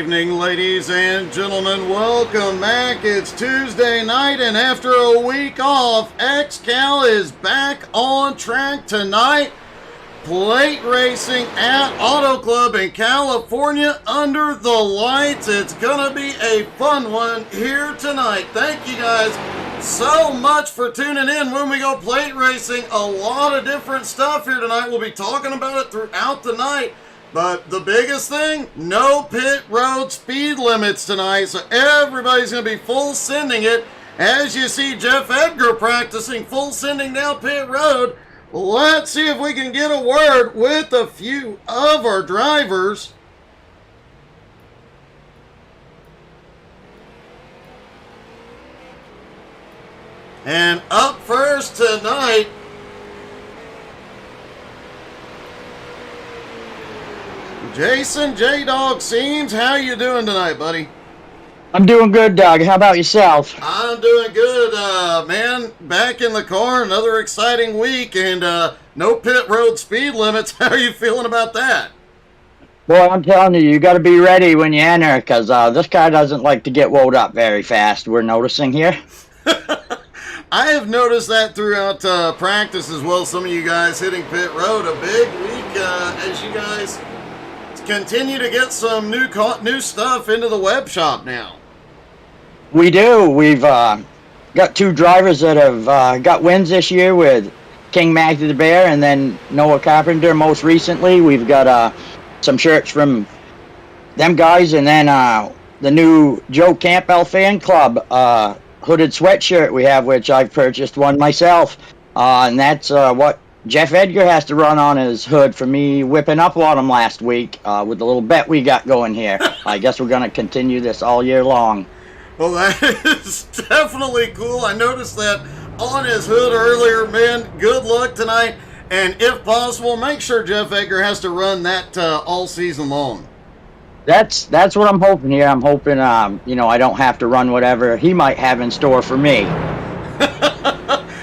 evening, ladies and gentlemen. Welcome back. It's Tuesday night, and after a week off, XCAL is back on track tonight. Plate racing at Auto Club in California under the lights. It's gonna be a fun one here tonight. Thank you guys so much for tuning in when we go plate racing. A lot of different stuff here tonight. We'll be talking about it throughout the night. But the biggest thing, no pit road speed limits tonight. So everybody's going to be full sending it. As you see Jeff Edgar practicing full sending down pit road. Let's see if we can get a word with a few of our drivers. And up first tonight, Jason J-Dog Seams. How you doing tonight, buddy? I'm doing good, Doug. How about yourself? I'm doing good, man. Back in the car, another exciting week, and no pit road speed limits. How are you feeling about that? Boy, I'm telling you, you got to be ready when you enter, because this car doesn't like to get wound up very fast, we're noticing here. I have noticed that throughout practice as well. Some of you guys hitting pit road. A big week as you guys continue to get some new stuff into the web shop now. We do. We've got two drivers that have got wins this year with King Maggie the Bear and then Noah Carpenter most recently. We've got some shirts from them guys, and then the new Joe Campbell fan club hooded sweatshirt we have, which I've purchased one myself. And that's what Jeff Edgar has to run on his hood for me whipping up on him last week with the little bet we got going here. I guess we're going to continue this all year long. Well, that is definitely cool. I noticed that on his hood earlier. Man, good luck tonight. And if possible, make sure Jeff Edgar has to run that all season long. That's what I'm hoping here. I'm hoping, I don't have to run whatever he might have in store for me.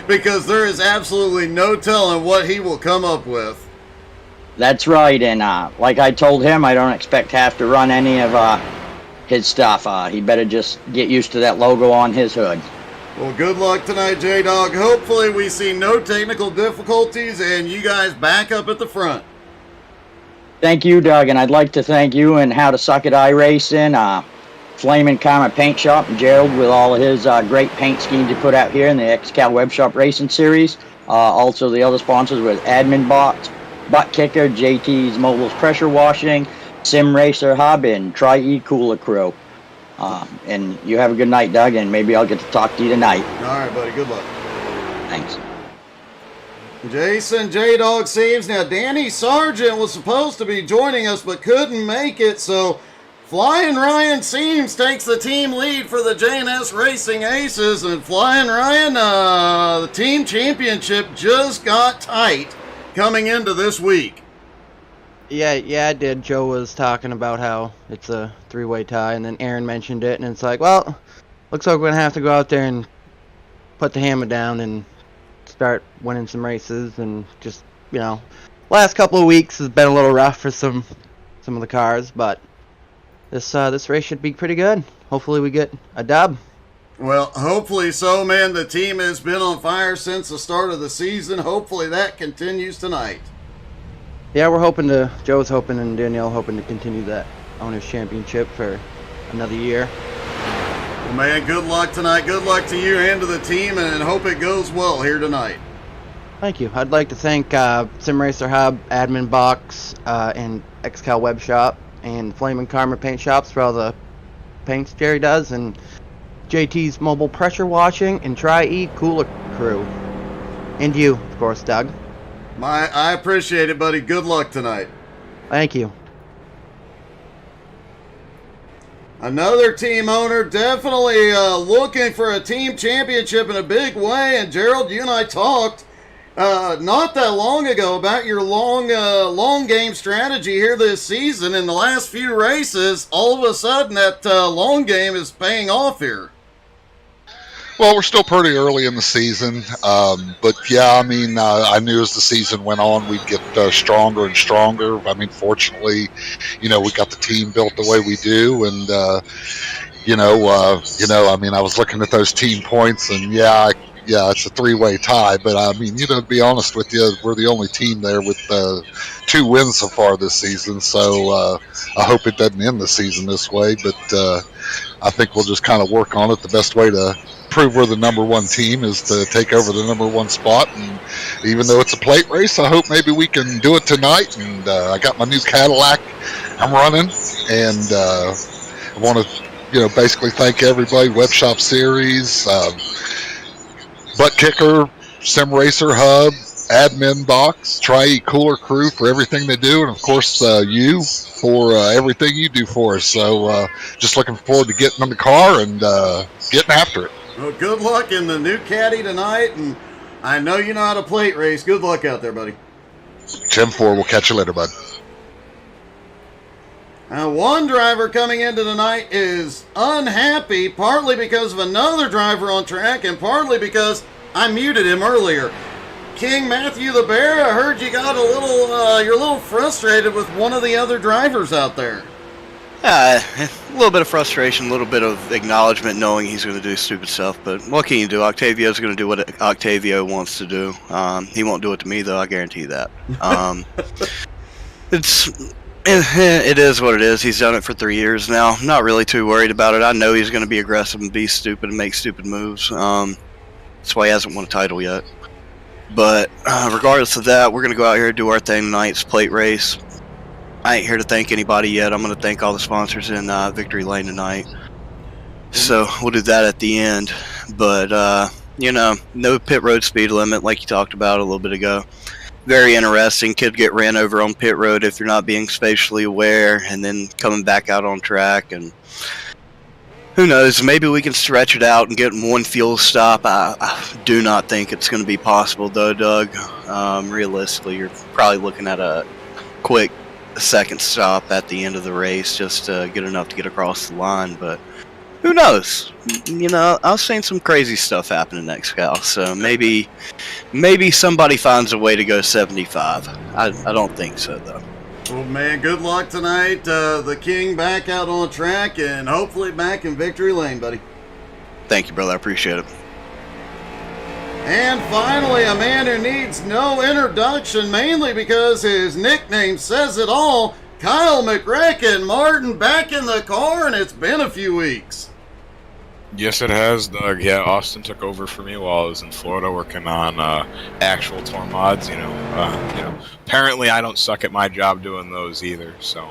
Because there is absolutely no telling what he will come up with. That's right, and like I told him, I don't expect to have to run any of his stuff. He better just get used to that logo on his hood. Well, good luck tonight, J-Dog. Hopefully we see no technical difficulties and you guys back up at the front. Thank you, Doug, and I'd like to thank you and How to Suck It iRacing, Flamin' Karma Paint Shop, and Gerald with all of his great paint schemes he put out here in the XCAL Web Shop Racing Series. Also the other sponsors with Admin Box, Butt Kicker, JT's Mobile's Pressure Washing, Sim Racer Hub, and Tri-E Cooler Crew. And you have a good night, Doug, and maybe I'll get to talk to you tonight. All right, buddy. Good luck. Thanks. Jason J-Dog Seams. Now, Danny Sargent was supposed to be joining us but couldn't make it, so Flying Ryan Seams takes the team lead for the J&S Racing Aces. And Flying Ryan, the team championship just got tight coming into this week. Yeah, it did. Joe was talking about how it's a three-way tie, and then Aaron mentioned it, and it's like, well, looks like we're going to have to go out there and put the hammer down and start winning some races. And just, last couple of weeks has been a little rough for some of the cars, but this race should be pretty good. Hopefully we get a dub. Well, hopefully so, man. The team has been on fire since the start of the season. Hopefully that continues tonight. Yeah, Joe's hoping and Danielle hoping to continue that Owners Championship for another year. Well, man, good luck tonight. Good luck to you and to the team, and hope it goes well here tonight. Thank you. I'd like to thank Sim Racer Hub, Admin Box, and XCAL Web Shop, and Flamin' Karma Paint Shops for all the paints Jerry does, and JT's Mobile Pressure Washing, and Tri-E Cooler Crew. And you, of course, Doug. I appreciate it, buddy. Good luck tonight. Thank you. Another team owner definitely looking for a team championship in a big way. And Gerald, you and I talked not that long ago about your long game strategy here this season. In the last few races, all of a sudden that long game is paying off here. Well, we're still pretty early in the season, but yeah, I mean, I knew as the season went on, we'd get stronger and stronger. I mean, fortunately, we got the team built the way we do, and I mean, I was looking at those team points, and yeah, it's a three-way tie. But I mean, to be honest with you, we're the only team there with 2 wins so far this season. So I hope it doesn't end the season this way, but I think we'll just kind of work on it. The best way to prove we're the number 1 team is to take over the number 1 spot. And even though it's a plate race, I hope maybe we can do it tonight. And I got my new Cadillac I'm running, and I want to basically thank everybody, Web Shop Series, Butt Kicker, Sim Racer Hub, Admin Box, Cooler Crew for everything they do, and of course you for everything you do for us. So just looking forward to getting in the car and getting after it. Well, good luck in the new Caddy tonight, and I know you know how to plate race. Good luck out there, buddy. 10-4, we'll catch you later, bud. One driver coming into tonight is unhappy, partly because of another driver on track, and partly because I muted him earlier. King Matthew the Bear, I heard you got you're a little frustrated with one of the other drivers out there. A little bit of frustration, a little bit of acknowledgement knowing he's going to do stupid stuff, but what can you do? Octavio's going to do what Octavio wants to do. He won't do it to me, though, I guarantee that. It is what it is. He's done it for 3 years now. I'm not really too worried about it. I know he's going to be aggressive and be stupid and make stupid moves. That's why he hasn't won a title yet. But regardless of that, we're going to go out here and do our thing tonight. It's plate race. I ain't here to thank anybody yet. I'm going to thank all the sponsors in Victory Lane tonight. So we'll do that at the end. But, no pit road speed limit like you talked about a little bit ago. Very interesting. Could get ran over on pit road if you're not being spatially aware, and then coming back out on track. And who knows, maybe we can stretch it out and get one fuel stop. I do not think it's going to be possible, though, Doug. Realistically, you're probably looking at a quick second stop at the end of the race just to get enough to get across the line. But who knows? I've seen some crazy stuff happen in XCAL, so maybe somebody finds a way to go 75. I don't think so, though. Well, man, good luck tonight. The King back out on track and hopefully back in Victory Lane, buddy. Thank you, brother. I appreciate it. And finally, a man who needs no introduction, mainly because his nickname says it all, Kyle McRacken. Martin back in the car, and it's been a few weeks. Yes, it has, Doug. Yeah, Austin took over for me while I was in Florida working on actual tour mods. Apparently I don't suck at my job doing those either. So,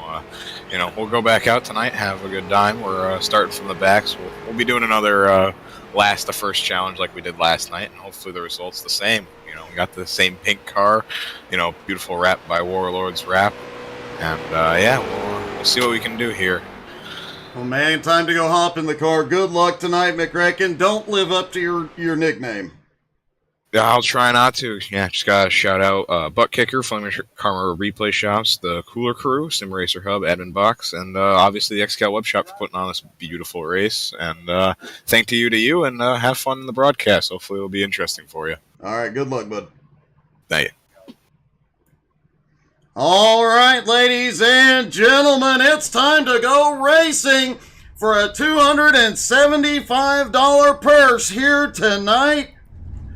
we'll go back out tonight, have a good time. We're starting from the back, so we'll be doing another last to first challenge like we did last night, and hopefully the result's the same. We got the same pink car, beautiful wrap by Warlord's Wrap, and we'll see what we can do here. Well, man, time to go hop in the car. Good luck tonight, McRacken. Don't live up to your nickname. Yeah, I'll try not to. Yeah, just gotta shout out Butt Kicker, Flaming Karma Replay Shops, the Cooler Crew, Sim Racer Hub, Admin Box, and obviously the XCAL Web Shop for putting on this beautiful race. And thank you, and have fun in the broadcast. Hopefully it'll be interesting for you. All right, good luck, bud. Thank you. All right, ladies and gentlemen, it's time to go racing for a $275 purse here tonight.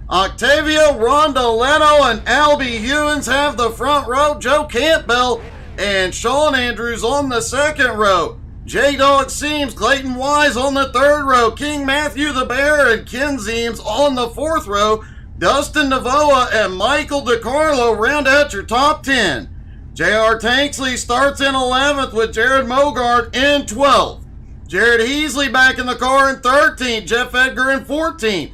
Octavio Rondoletto and Albie Hewins have the front row. Joe Campbell and Sean Andrews on the second row. J-Dog Seams, Clayton Wise on the third row. King Matthew the Bear and Ken Zeems on the fourth row. Dustin Navoa and Michael DiCarlo round out your top 10. J.R. Tanksley starts in 11th with Jared Mogard in 12th. Jared Heasley back in the car in 13th. Jeff Edgar in 14th.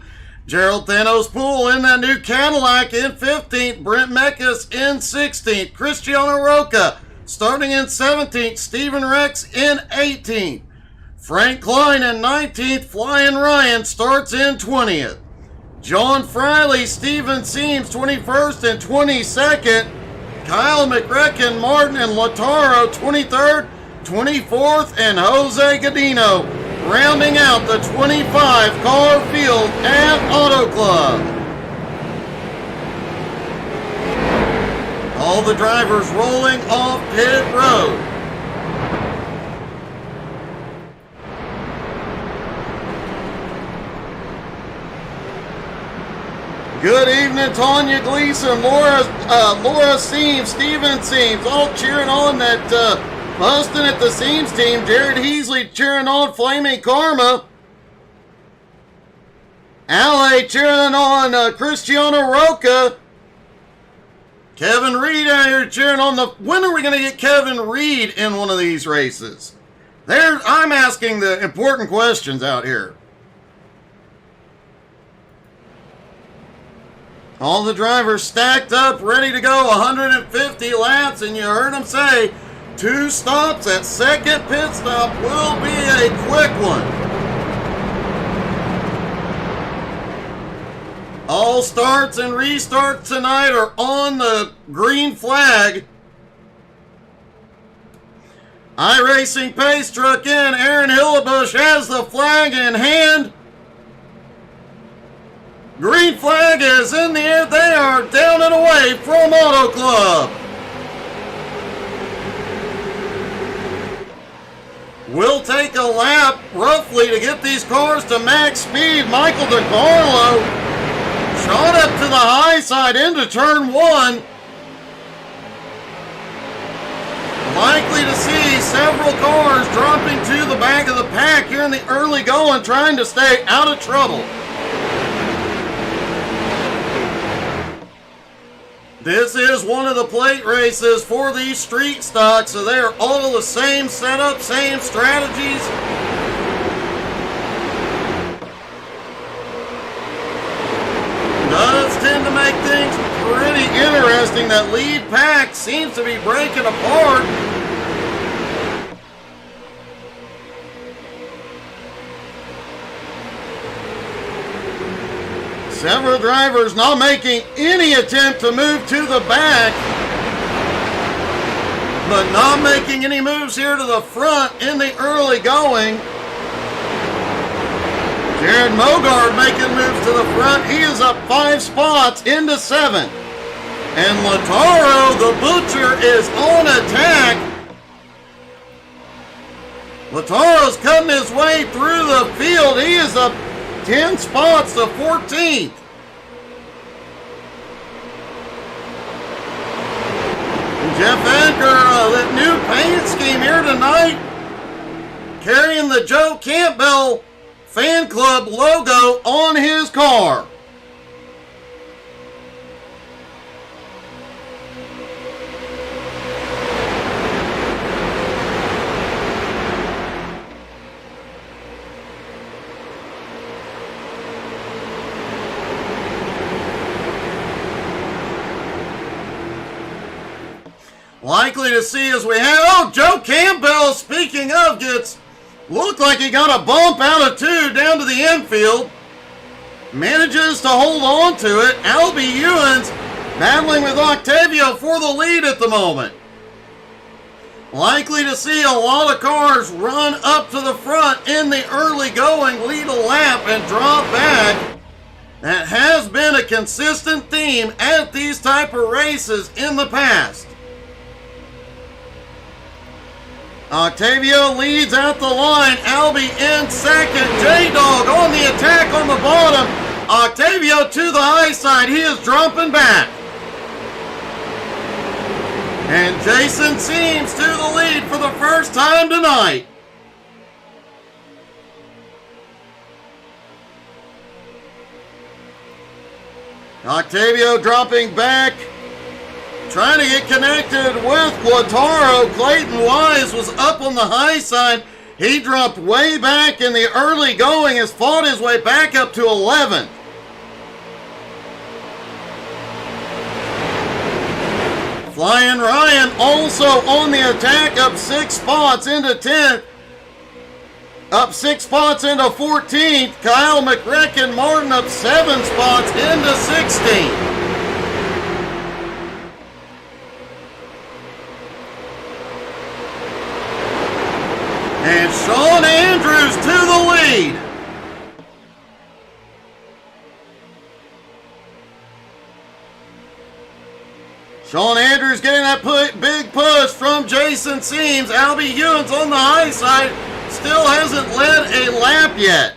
Gerald Thanos Poole in that new Cadillac in 15th. Brent Mekas in 16th. Cristiano Roca starting in 17th. Stephen Rex in 18th. Frank Klein in 19th. Flying Ryan starts in 20th. John Friley, Steven Seams 21st and 22nd. Kyle McRacken, Martin, and Lataro 23rd, 24th, and Jose Godino rounding out the 25-car field at Auto Club. All the drivers rolling off pit road. Good evening, Tanya Gleason, Laura Seams, Steven Seams, all cheering on that Huston at the Seams team. Jared Heasley cheering on Flaming Karma. Ale cheering on Cristiano Roca. Kevin Reed out here cheering on the... When are we going to get Kevin Reed in one of these races? I'm asking the important questions out here. All the drivers stacked up, ready to go, 150 laps, and you heard them say 2 stops. That second pit stop will be a quick one. All starts and restarts tonight are on the green flag. iRacing Pace Truck in. Aaron Hillebush has the flag in hand. Green flag is in the air. They are down and away from Auto Club. We'll take a lap roughly to get these cars to max speed. Michael DeCarlo shot up to the high side into turn 1. Likely to see several cars dropping to the back of the pack here in the early going, trying to stay out of trouble. This is one of the plate races for these street stocks, so they are all the same setup, same strategies. Does tend to make things pretty interesting. That lead pack seems to be breaking apart. Several drivers not making any attempt to move to the back, but not making any moves here to the front in the early going. Jared Mogard making moves to the front. He is up 5 spots into 7th. And Lataro, the Butcher, is on attack. Lataro's cutting his way through the field. He is up 10 spots to 14th. Jeff Edgar, that new paint scheme here tonight, carrying the Joe Campbell Fan Club logo on his car. Likely to see as we have... Oh, Joe Campbell, speaking of, looked like he got a bump out of 2 down to the infield. Manages to hold on to it. Albie Ewens battling with Octavio for the lead at the moment. Likely to see a lot of cars run up to the front in the early going, lead a lap, and drop back. That has been a consistent theme at these type of races in the past. Octavio leads out the line. Albie in second. J-Dog on the attack on the bottom. Octavio to the high side. He is dropping back. And Jason Seams to the lead for the first time tonight. Octavio dropping back. Trying to get connected with Guataro. Clayton Wise was up on the high side. He dropped way back in the early going, has fought his way back up to 11th. Flying Ryan also on the attack, up 6 spots into 10th. Up 6 spots into 14th. Kyle McRecken Martin up 7 spots into 16th. And Sean Andrews Andrews to the lead. Sean Andrews getting that big push from Jason Seams. Albie Ewan's on the high side. Still hasn't led a lap yet.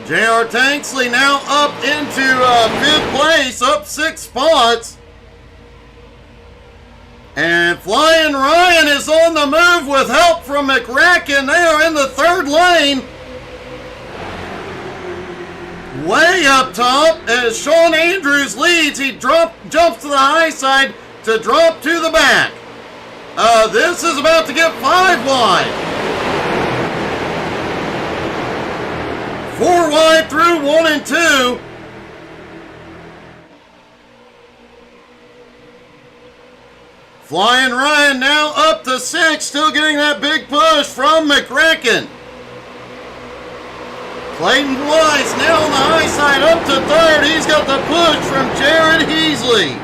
J.R. Tanksley now up into 5th place, up 6 spots. And Flying Ryan is on the move with help from McRacken. They are in the 3rd lane. Way up top as Sean Andrews leads. He jumps to the high side to drop to the back. This is about to get 5 wide. 4 wide through 1 and 2. Flying Ryan now up to 6, still getting that big push from McRacken. Clayton Wise now on the high side up to 3rd. He's got the push from Jared Heasley.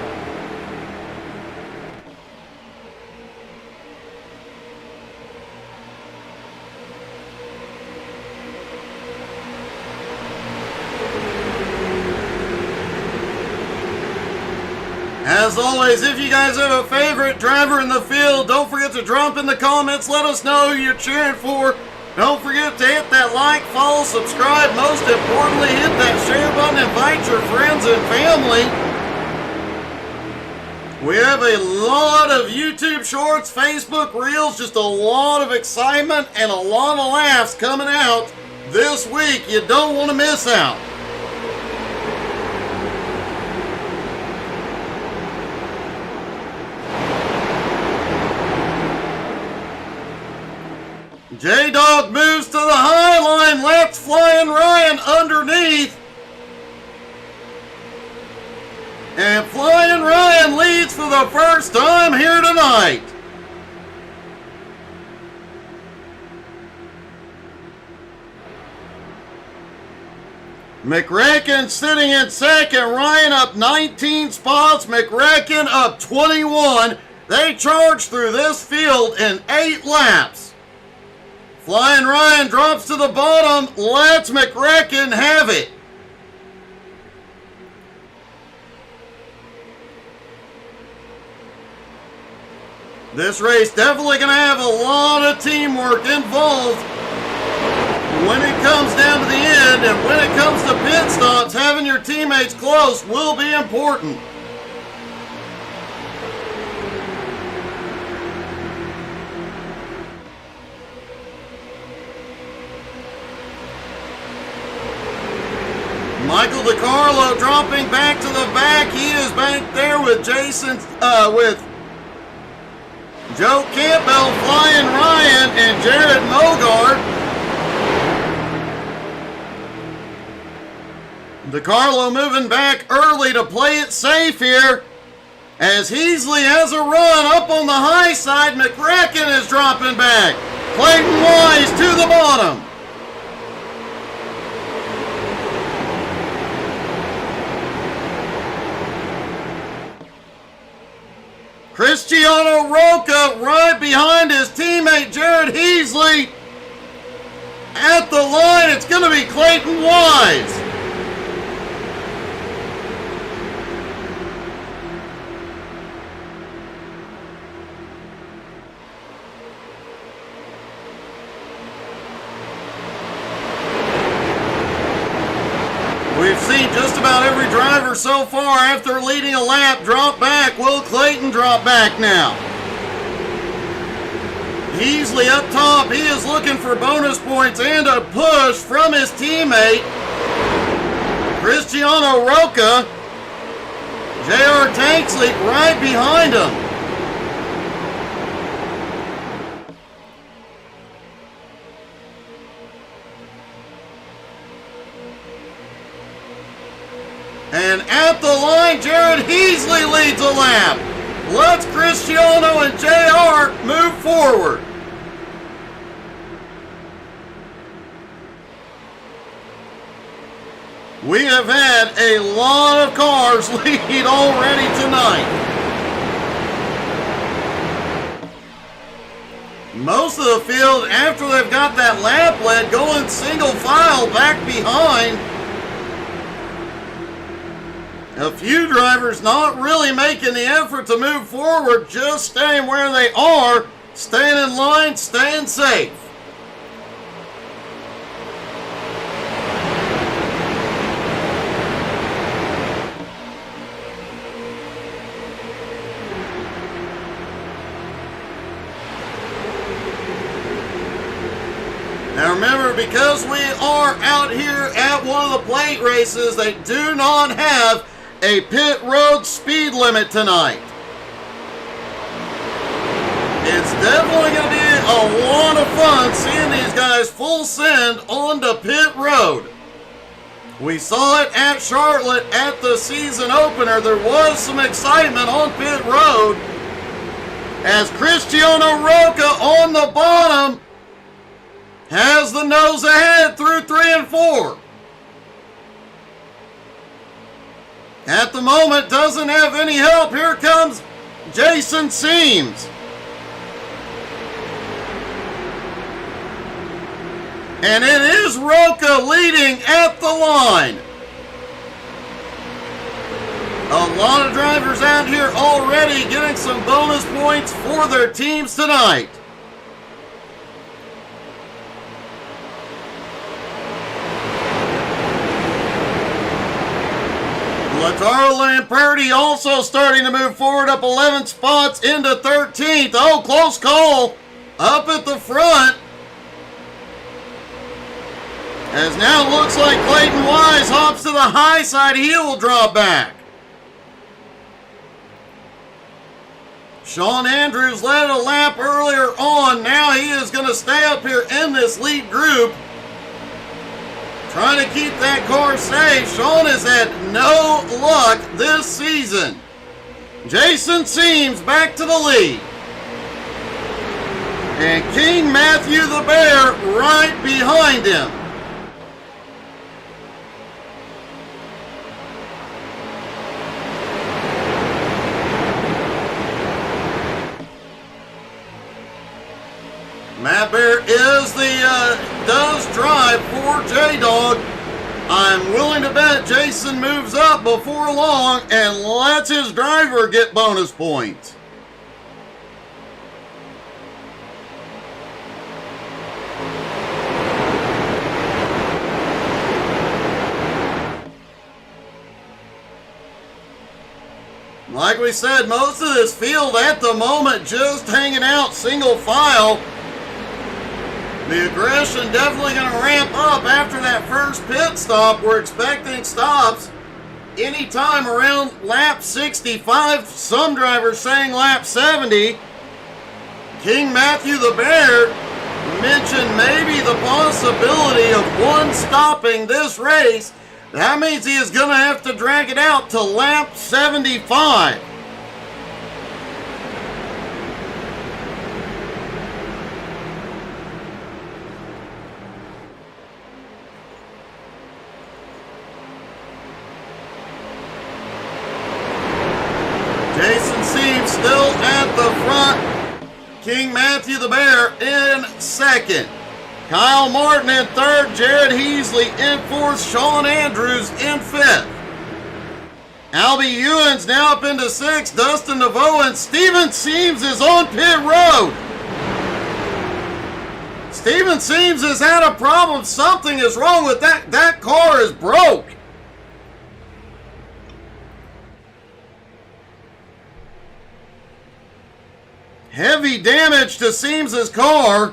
As always, if you guys have a favorite driver in the field, don't forget to drop in the comments. Let us know who you're cheering for. Don't forget to hit that like, follow, subscribe. Most importantly, hit that share button. Invite your friends and family. We have a lot of YouTube shorts, Facebook Reels, just a lot of excitement and a lot of laughs coming out this week. You don't want to miss out. J-Dog moves to the high line, lets Flying Ryan underneath. And Flying Ryan leads for the first time here tonight. McRacken sitting in 2nd, Ryan up 19 spots, McRacken up 21. They charge through this field in 8 laps. Flying Ryan drops to the bottom, lets McRacken have it. This race definitely going to have a lot of teamwork involved when it comes down to the end, and when it comes to pit stops, having your teammates close will be important. Michael DiCarlo dropping back to the back. He is back there with with Joe Campbell, Flying Ryan, and Jared Mogart. DiCarlo moving back early to play it safe here. As Heasley has a run up on the high side, McRacken is dropping back. Clayton Wise to the bottom. Cristiano Roca right behind his teammate Jared Heasley. At the line, it's going to be Clayton Wise. We've seen just about every driver so far after leading a lap drop back. Will Clayton drop back now? Heasley up top. He is looking for bonus points and a push from his teammate Cristiano Roca. J.R. Tanksley right behind him. And at the line, Jared Heasley leads a lap. Let's Cristiano and JR move forward. We have had a lot of cars lead already tonight. Most of the field, after they've got that lap lead, going single file back behind. A few drivers not really making the effort to move forward, just staying where they are, staying in line, staying safe. Now remember, because we are out here at one of the plate races, they do not have a pit road speed limit tonight. It's definitely going to be a lot of fun seeing these guys full send onto pit road. We saw it at Charlotte at the season opener. There was some excitement on pit road as Cristiano Roca on the bottom has the nose ahead through 3 and 4. At the moment, doesn't have any help. Here comes Jason Seams. And it is Roca leading at the line. A lot of drivers out here already getting some bonus points for their teams tonight. Lataro Lamperti also starting to move forward, up 11 spots into 13th. Oh, close call up at the front. As now looks like Clayton Wise hops to the high side. He will drop back. Sean Andrews led a lap earlier on. Now he is going to stay up here in this lead group, trying to keep that car safe. Sean has had no luck this season. Jason Seams back to the lead. And King Matthew the Bear right behind him. Matt Bear is does drive for J-Dog. I'm willing to bet Jason moves up before long and lets his driver get bonus points. Like we said, most of this field at the moment just hanging out single file. The aggression definitely going to ramp up after that first pit stop. We're expecting stops anytime around lap 65. Some drivers saying lap 70. King Matthew the Bear mentioned maybe the possibility of one stopping this race. That means he is going to have to drag it out to lap 75. Jason Seams still at the front. King Matthew the Bear in second. Kyle Martin in third. Jared Heasley in fourth. Sean Andrews in fifth. Albie Ewan's now up into sixth. Dustin DeVoe and Steven Seams is on pit road. Steven Seams has had a problem. Something is wrong with that. That car is broke. Heavy damage to Seams' car.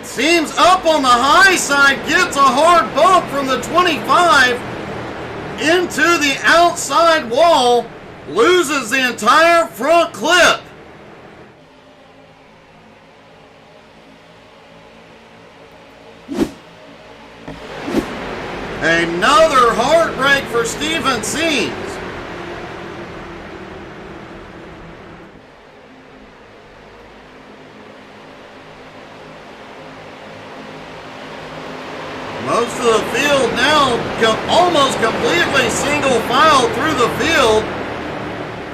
Seams up on the high side, gets a hard bump from the 25 into the outside wall, loses the entire front clip. Another heartbreak for Steven Seams. Most of the field almost completely single file through the field.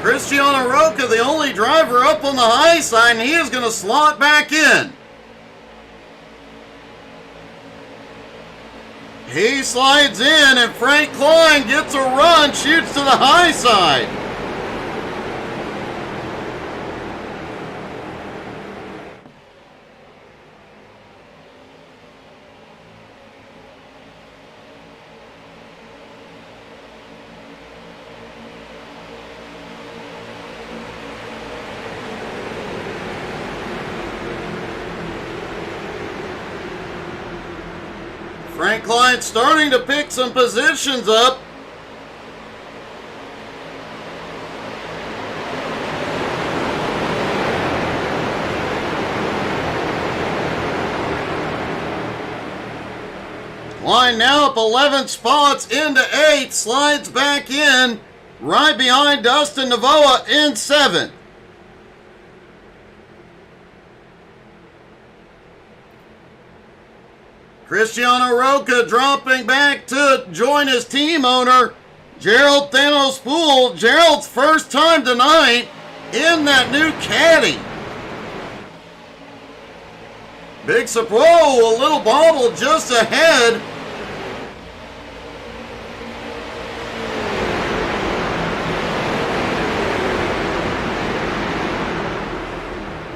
Cristiano Roca, the only driver up on the high side, and he is going to slot back in. He slides in, and Frank Klein gets a run, shoots to the high side. Frank Klein starting to pick some positions up. Klein now up 11 spots into 8th, slides back in, right behind Dustin Navoa in 7th. Cristiano Roca dropping back to join his team owner, Gerald Thanos Poole. Gerald's first time tonight in that new caddy. Big surprise, a little bobble just ahead.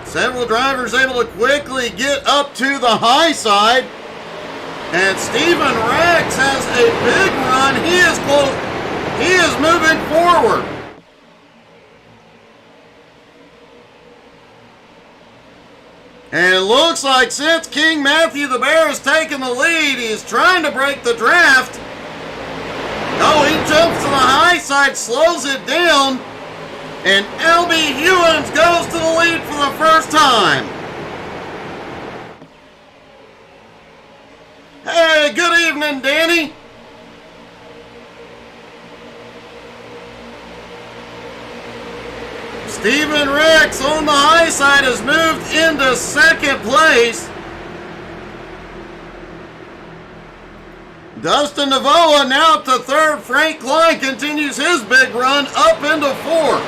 Several drivers able to quickly get up to the high side. And Stephen Rex has a big run. He is close. He is moving forward. And it looks like since King Matthew the Bear has taken the lead, he's trying to break the draft. Oh, he jumps to the high side, slows it down, and L.B. Hewins goes to the lead for the first time. Hey, good evening, Danny. Stephen Rex on the high side has moved into second place. Dustin Navoa now up to third. Frank Klein continues his big run up into fourth.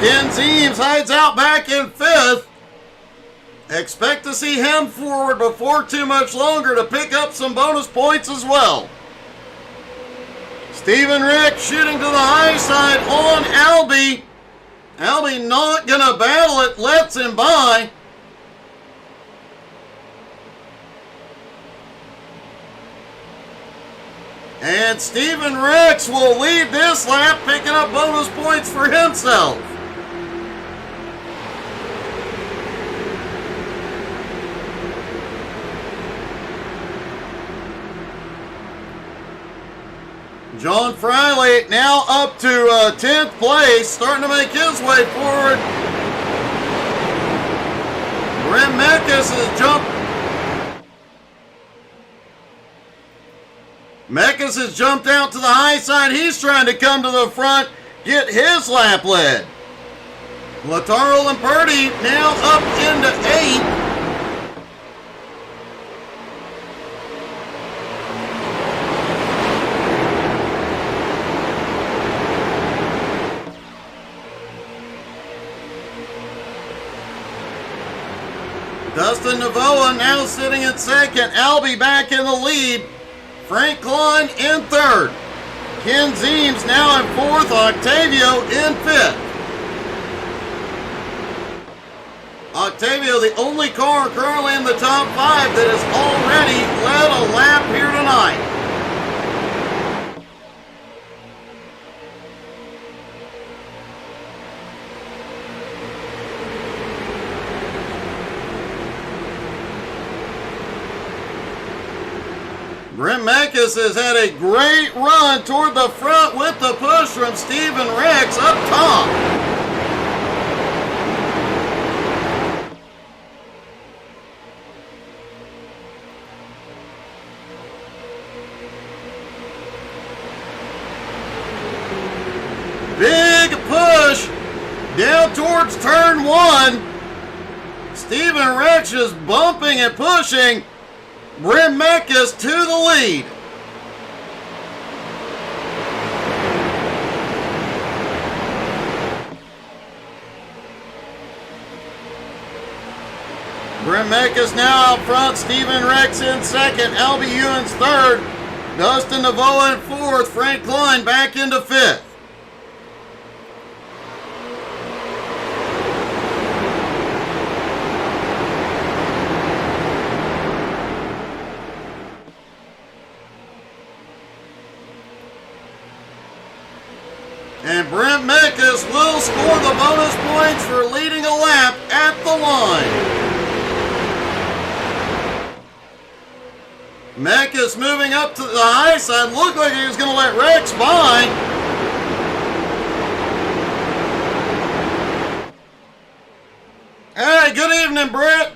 Ken Zeems hides out back in fifth. Expect to see him forward before too much longer to pick up some bonus points as well. Stephen Rex shooting to the high side on Albie. Albie not going to battle it, lets him by. And Stephen Rex will lead this lap, picking up bonus points for himself. John Friley now up to 10th place, starting to make his way forward. Brent Meckes has jumped. Meckes has jumped out to the high side. He's trying to come to the front, get his lap led. Lataro Lamperti now up into 8th. Dustin Navoa now sitting in second. Albie back in the lead. Frank Klein in third. Ken Zeems now in fourth. Octavio in fifth. Octavio, the only car currently in the top 5 that has already led a lap here tonight. Brent Meckes has had a great run toward the front with the push from Stephen Rex up top. Big push down towards turn 1. Stephen Rex is bumping and pushing. Brent Mekas to the lead. Brent Mekas now out front. Stephen Rex in second. Albie Ewan's third. Dustin Navoa in fourth. Frank Klein back into fifth. And Brent Mekas will score the bonus points for leading a lap at the line. Mekas moving up to the high side. Looked like he was going to let Rex by. Hey, good evening, Brett.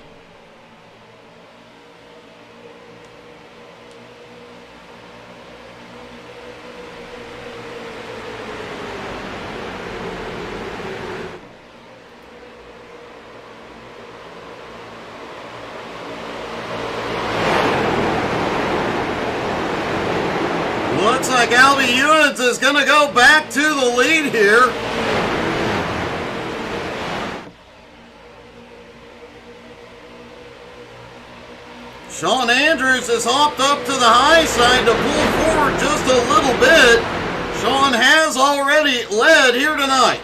Looks like Albie Ewens is going to go back to the lead here. Sean Andrews has hopped up to the high side to pull forward just a little bit. Sean has already led here tonight.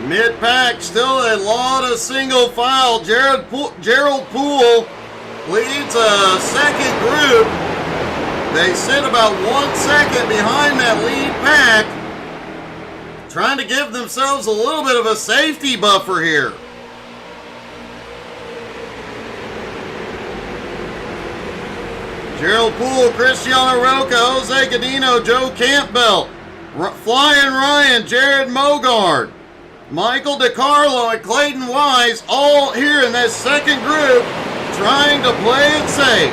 Mid-pack, still a lot of single file. Gerald Poole leads a second group. They sit about 1 second behind that lead pack, trying to give themselves a little bit of a safety buffer here. Gerald Poole, Cristiano Roca, Jose Godino, Joe Campbell, Flying Ryan, Jared Mogard, Michael DiCarlo and Clayton Wise all here in this second group trying to play it safe.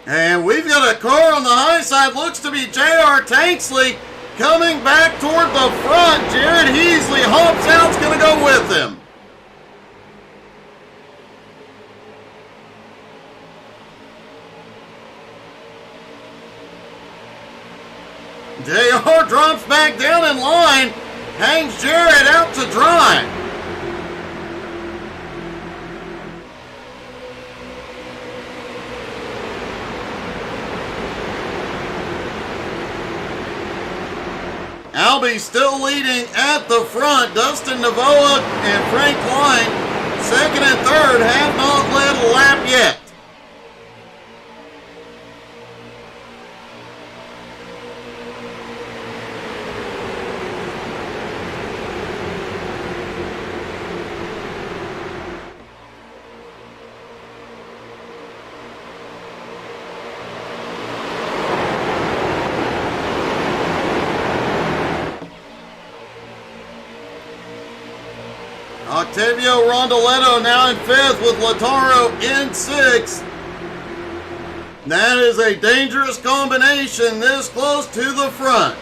And we've got a car on the high side. Looks to be J.R. Tanksley coming back toward the front. Jared Heasley hops out's going to go with him. JR drops back down in line, hangs Jared out to dry. Albie still leading at the front. Dustin Navoa and Frank Klein, second and third, have not led a lap yet. Octavio Rondoletto now in fifth with Lataro in sixth. That is a dangerous combination this close to the front.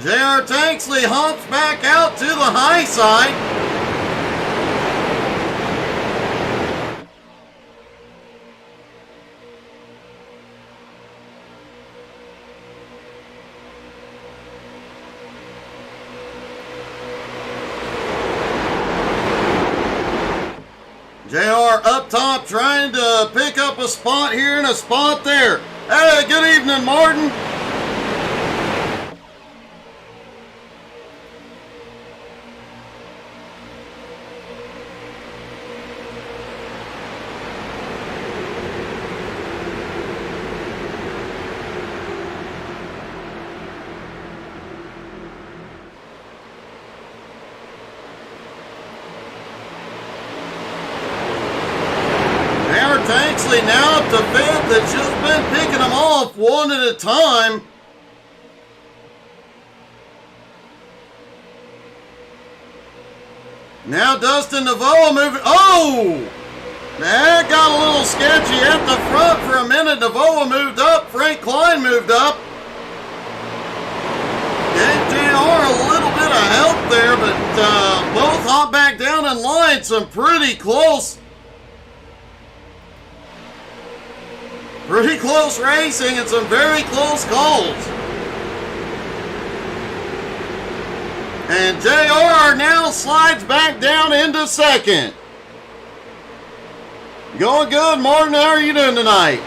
J.R. Tanksley hops back out to the high side. JR up top trying to pick up a spot here and a spot there. Hey, good evening, Martin. Tanksley now up to fifth. It's just been picking them off one at a time. Now Dustin Navoa moving. Oh! That got a little sketchy at the front for a minute. Navoa moved up. Frank Klein moved up. Gave JR a little bit of help there, but both hop back down in line. Some pretty close racing and some very close calls. And JR now slides back down into second. Going good, Martin. How are you doing tonight?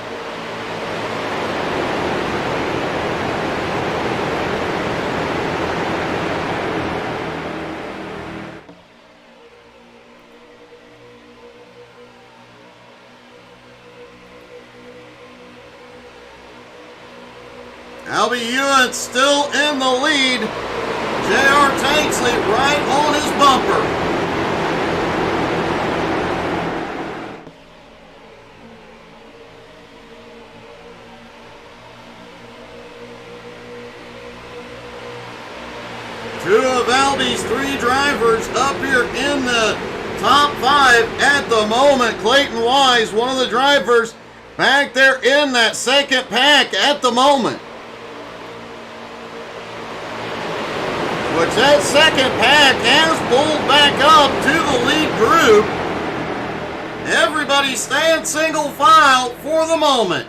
Albie Ewan still in the lead. J.R. Tanksley right on his bumper. Two of Albie's three drivers up here in the top five at the moment. Clayton Wise, one of the drivers, back there in that second pack at the moment. Which that second pack has pulled back up to the lead group. Everybody stand single file for the moment,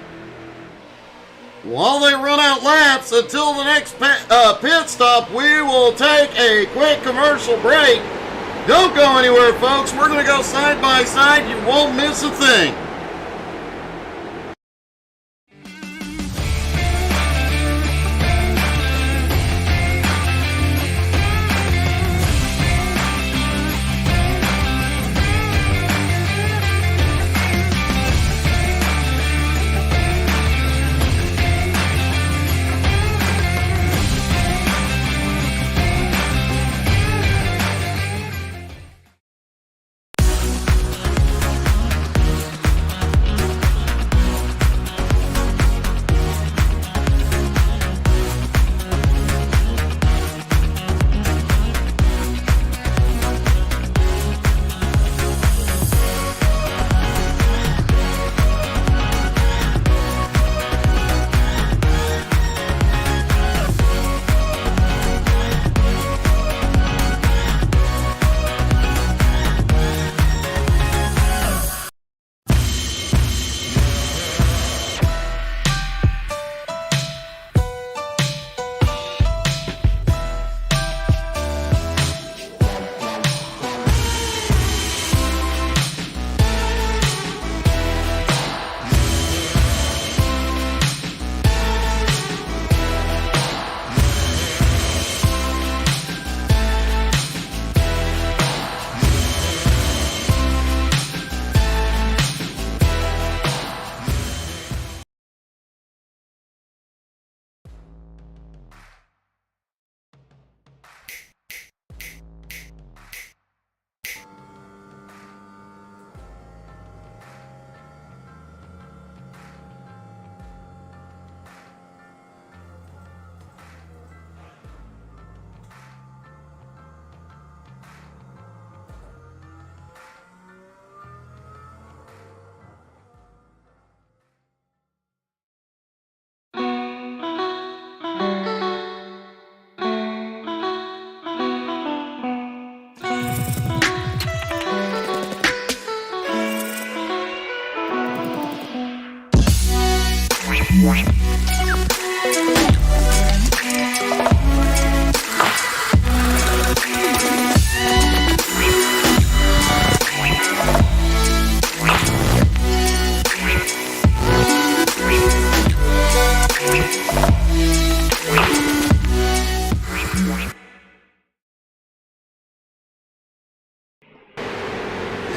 while they run out laps until the next pit stop. We will take a quick commercial break. Don't go anywhere, folks. We're going to go side by side. You won't miss a thing.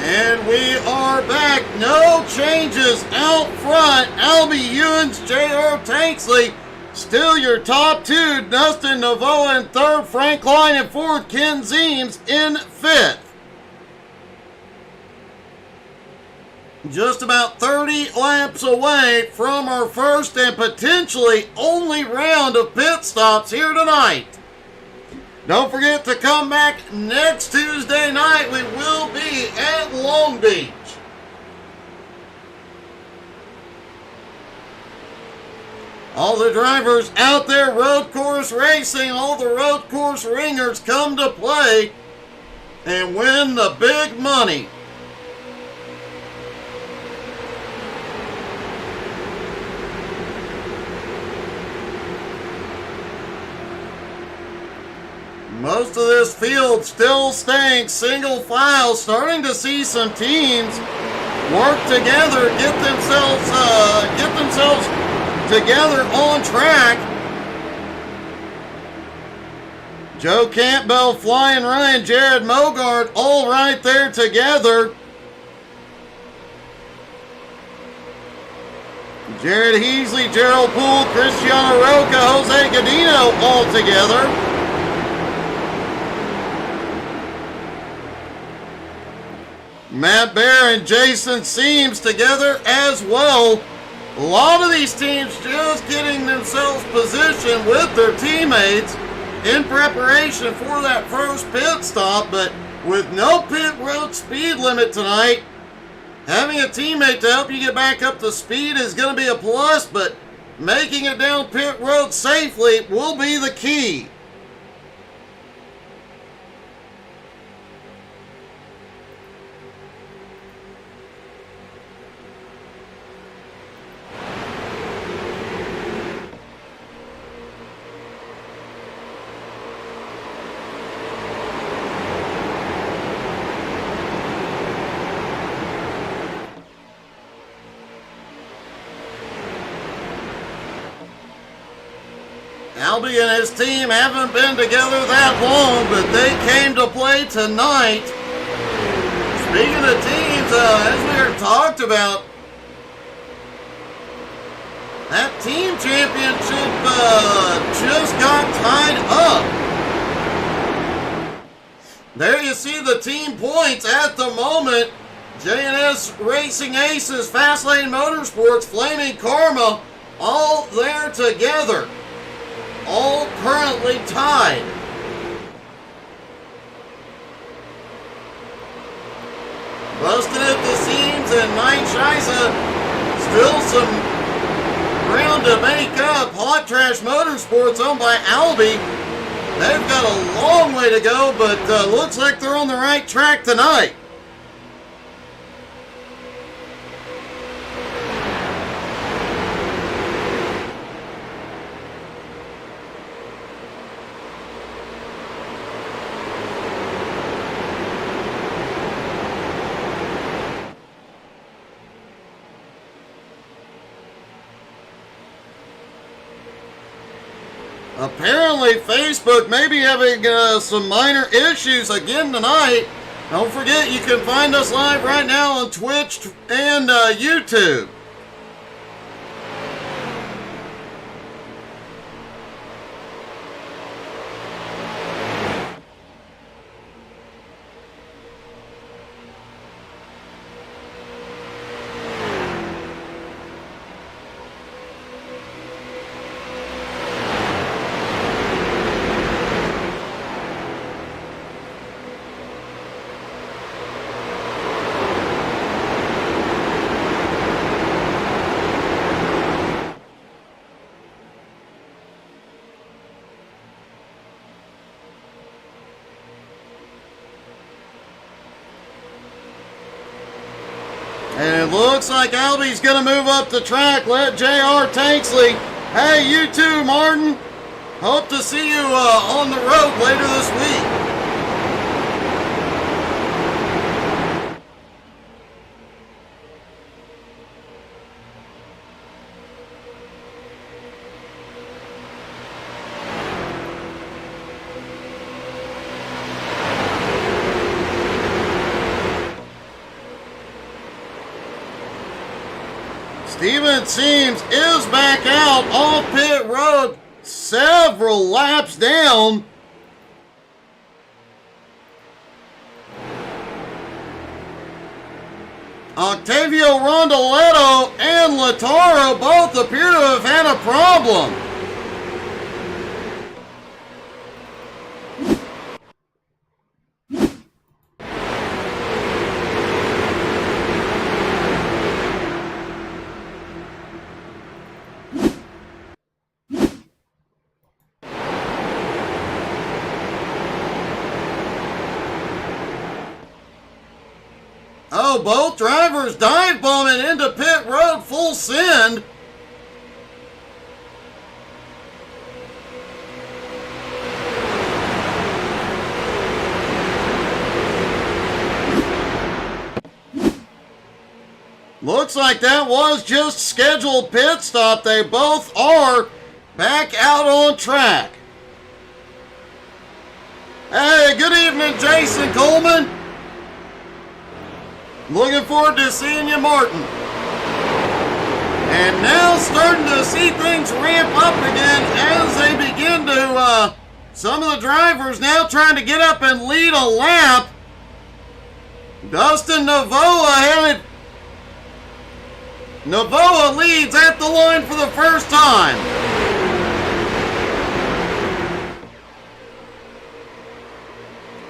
And we are back. No changes out front. Albie Ewens, J.R. Tanksley, still your top two. Dustin Navoa in third. Frank Klein in fourth. Ken Zeems in fifth. just about 30 laps away from our first and potentially only round of pit stops here tonight. Don't forget to come back next Tuesday night. We will be at Long Beach. All the drivers out there road course racing, all the road course ringers come to play and win the big money. Most of this field still staying single file, starting to see some teams work together, get themselves together on track. Joe Campbell, Flying Ryan, Jared Mogart, all right there together. Jared Heasley, Gerald Poole, Cristiano Roca, Jose Godino all together. Matt Bear and Jason Seams together as well. A lot of these teams just getting themselves positioned with their teammates in preparation for that first pit stop, but with no pit road speed limit tonight, having a teammate to help you get back up to speed is going to be a plus, but making it down pit road safely will be the key. Albie and his team haven't been together that long, but they came to play tonight. Speaking of teams, as we are talked about, that team championship just got tied up. There you see the team points at the moment. J&S Racing Aces, Fastlane Motorsports, Flaming Karma, all there together. All currently tied. Busting at the seams, and Mike Scheisse still some ground to make up. Hot Trash Motorsports owned by Albie. They've got a long way to go, but looks like they're on the right track tonight. Apparently, Facebook may be having some minor issues again tonight. Don't forget, you can find us live right now on Twitch and YouTube. And it looks like Albie's going to move up the track. Let J.R. Tanksley. Hey, you too, Martin. Hope to see you on the road later this week. Steven Seams is back out on pit road, several laps down. Octavio Rondoletto and Lataro both appear to have had a problem. Oh, both drivers dive bombing into pit road full send. Looks like that was just scheduled pit stop. They both are back out on track. Hey, good evening, Jason Coleman. Looking forward to seeing you, Martin. And now starting to see things ramp up again as they begin to, some of the drivers now trying to get up and lead a lap. Dustin Navoa leads at the line for the first time.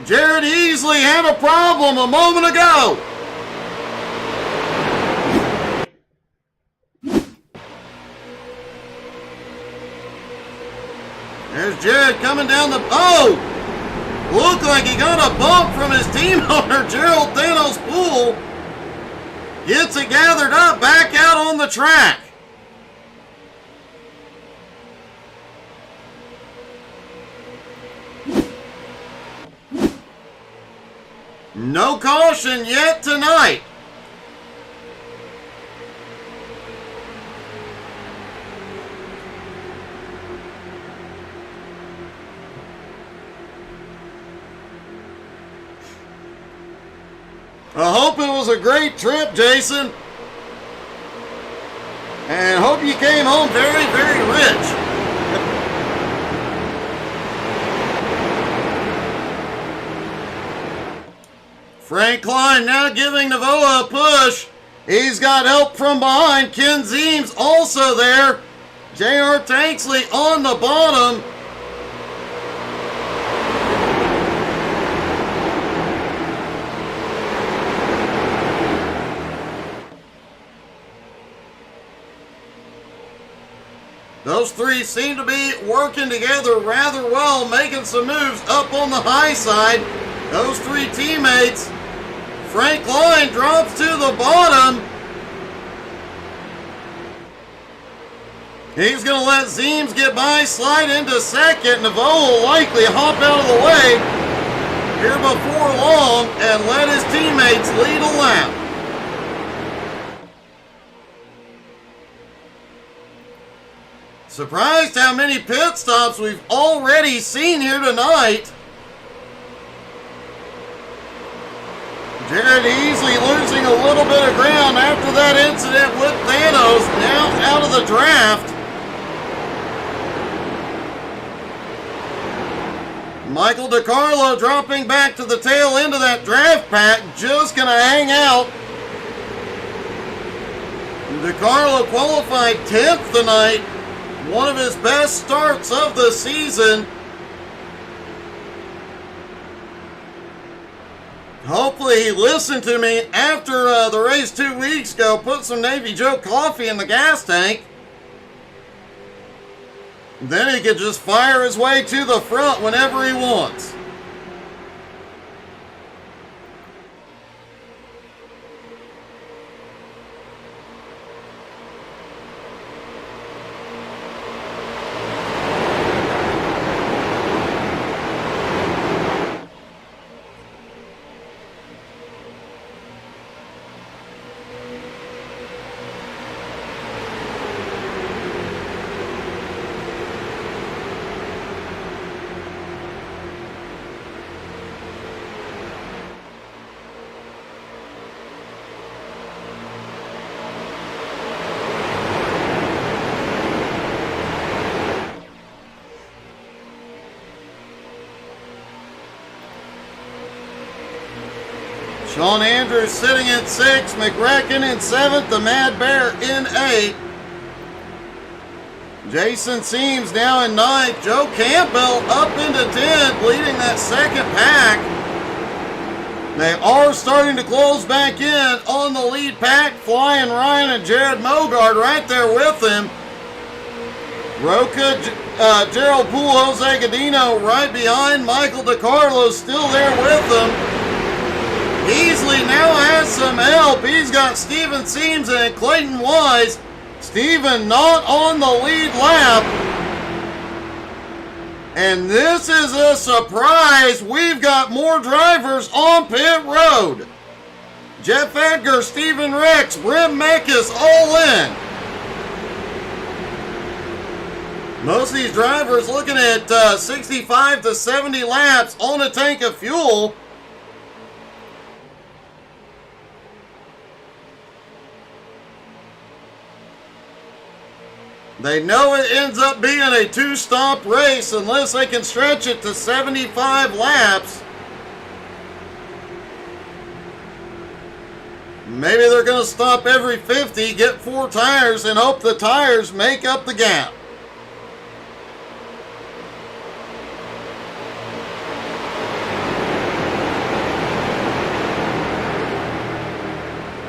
Jared Easley had a problem a moment ago. There's Jared coming down the... Oh! Looked like he got a bump from his team owner, Gerald Thanos Poole. Gets it gathered up, back out on the track. No caution yet tonight. I hope it was a great trip, Jason. And hope you came home very, very rich. Frank Klein now giving Navoa a push. He's got help from behind. Ken Zeems also there. J.R. Tanksley on the bottom. Those three seem to be working together rather well, making some moves up on the high side. Those three teammates. Frank Klein drops to the bottom. He's going to let Zeems get by, slide into second. Navoa will likely hop out of the way here before long and let his teammates lead a lap. Surprised how many pit stops we've already seen here tonight. Jared Easley losing a little bit of ground after that incident with Thanos, now out of the draft. Michael DiCarlo dropping back to the tail end of that draft pack, just going to hang out. DiCarlo qualified 10th tonight. One of his best starts of the season. Hopefully he listened to me after the race 2 weeks ago. Put some Navy Joe coffee in the gas tank. Then he could just fire his way to the front whenever he wants. Sean Andrews sitting in 6th, McReckon in 7th, the Mad Bear in 8th. Jason Seams now in 9th. Joe Campbell up into 10th, leading that second pack. They are starting to close back in on the lead pack. Flying Ryan and Jared Mogard right there with him. Roca, Gerald Poole, Jose Godino right behind. Michael DiCarlo still there with them. Beasley now has some help. He's got Steven Seams and Clayton Wise. Steven not on the lead lap. And this is a surprise. We've got more drivers on pit road. Jeff Edgar, Stephen Rex, Brim Meckes all in. Most of these drivers looking at 65 to 70 laps on a tank of fuel. They know it ends up being a 2-stop race unless they can stretch it to 75 laps. Maybe they're going to stop every 50, get 4 tires, and hope the tires make up the gap.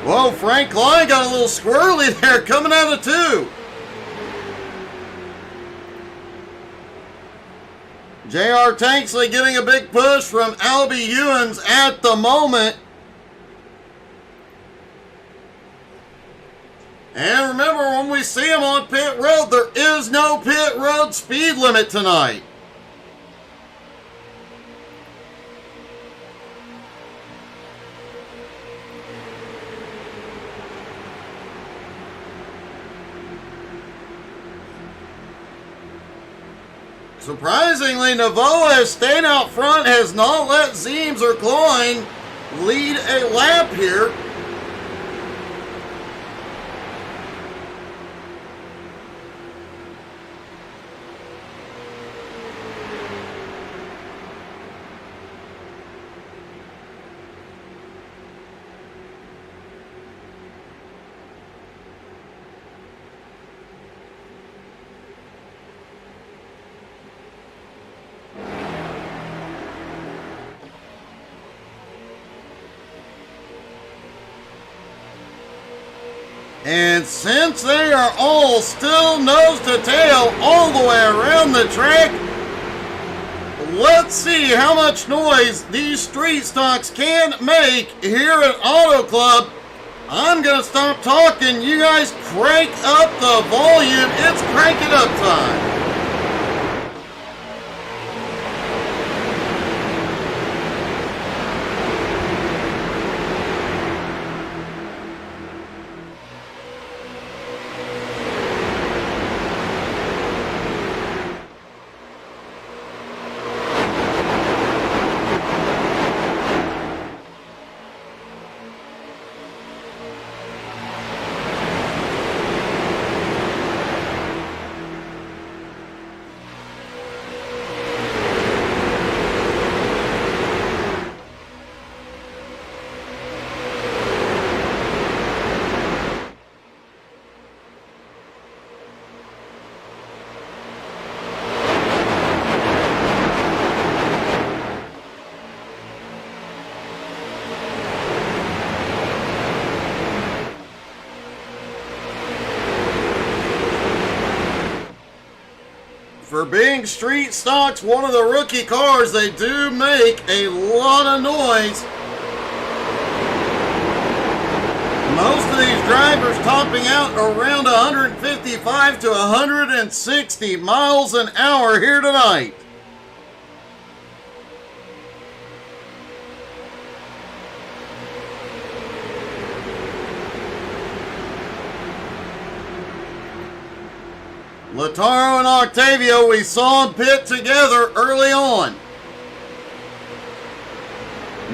Whoa, Frank Klein got a little squirrely there coming out of 2. J.R. Tanksley getting a big push from Albie Ewens at the moment. And remember, when we see him on pit road, there is no pit road speed limit tonight. Surprisingly, Navoa has stayed out front, has not let Zeems or Klein lead a lap here. And since they are all still nose to tail all the way around the track, let's see how much noise these street stocks can make here at Auto Club. I'm going to stop talking. You guys crank up the volume. It's crank it up time. For being street stocks, one of the rookie cars, they do make a lot of noise. Most of these drivers topping out around 155 to 160 miles an hour here tonight. Lataro and Octavio, we saw them pit together early on.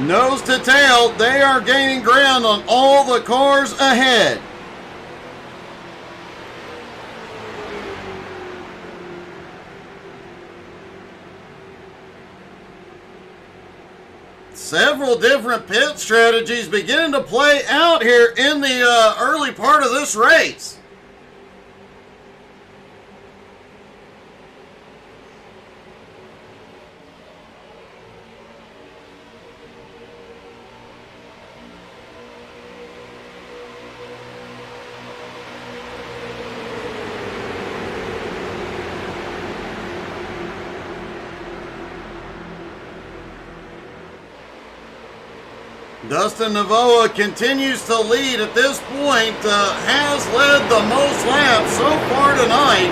Nose to tail, they are gaining ground on all the cars ahead. Several different pit strategies beginning to play out here in the early part of this race. Dustin Navoa continues to lead at this point, has led the most laps so far tonight.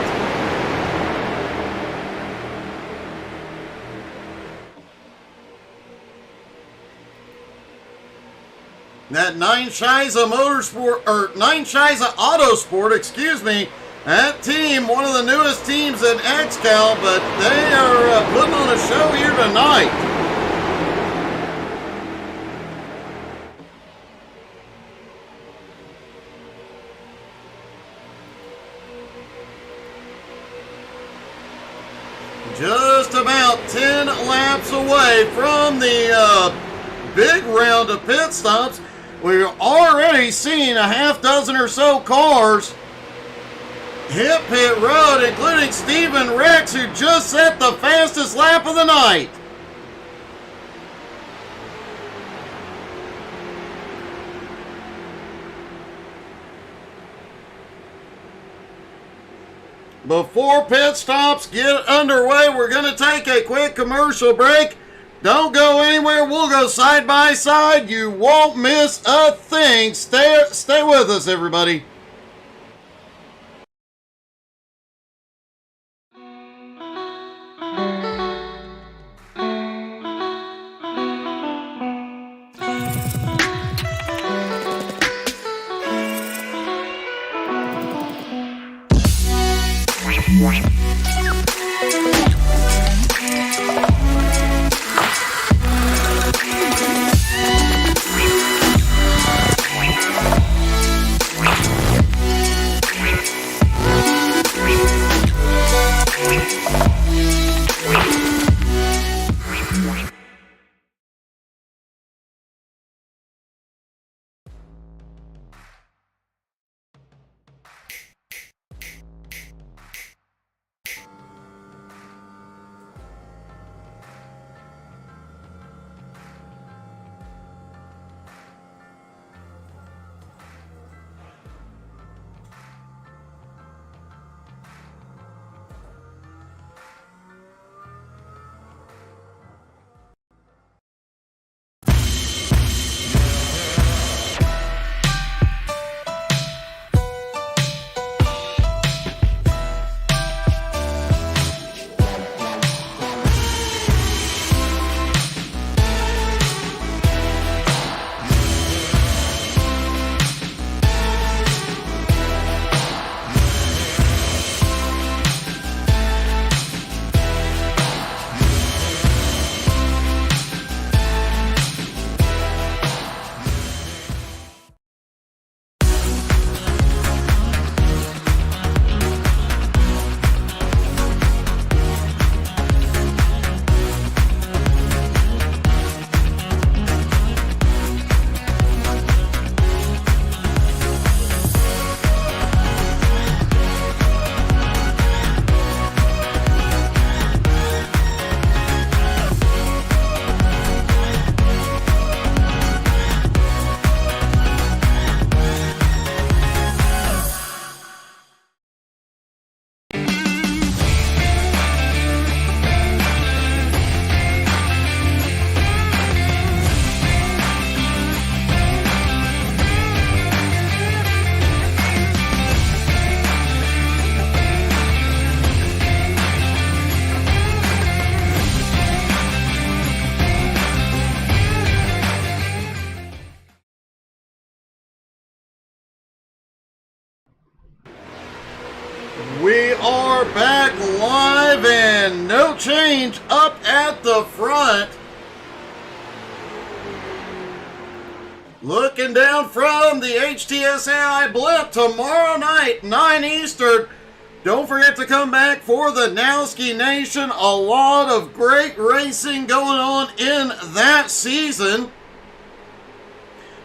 That Nine Shiza Autosport, excuse me, that team, one of the newest teams in XCAL, but they are putting on a show here tonight. Just about 10 laps away from the big round of pit stops. We've already seen a half dozen or so cars hit pit road, including Steven Rex, who just set the fastest lap of the night. Before pit stops get underway, we're going to take a quick commercial break. Don't go anywhere. We'll go side by side. You won't miss a thing. Stay with us, everybody. We are back live and no change up at the front. Looking down from the HTSAI blimp tomorrow night, 9 Eastern, Don't forget to come back for the Nowski Nation. A lot of great racing going on in that season.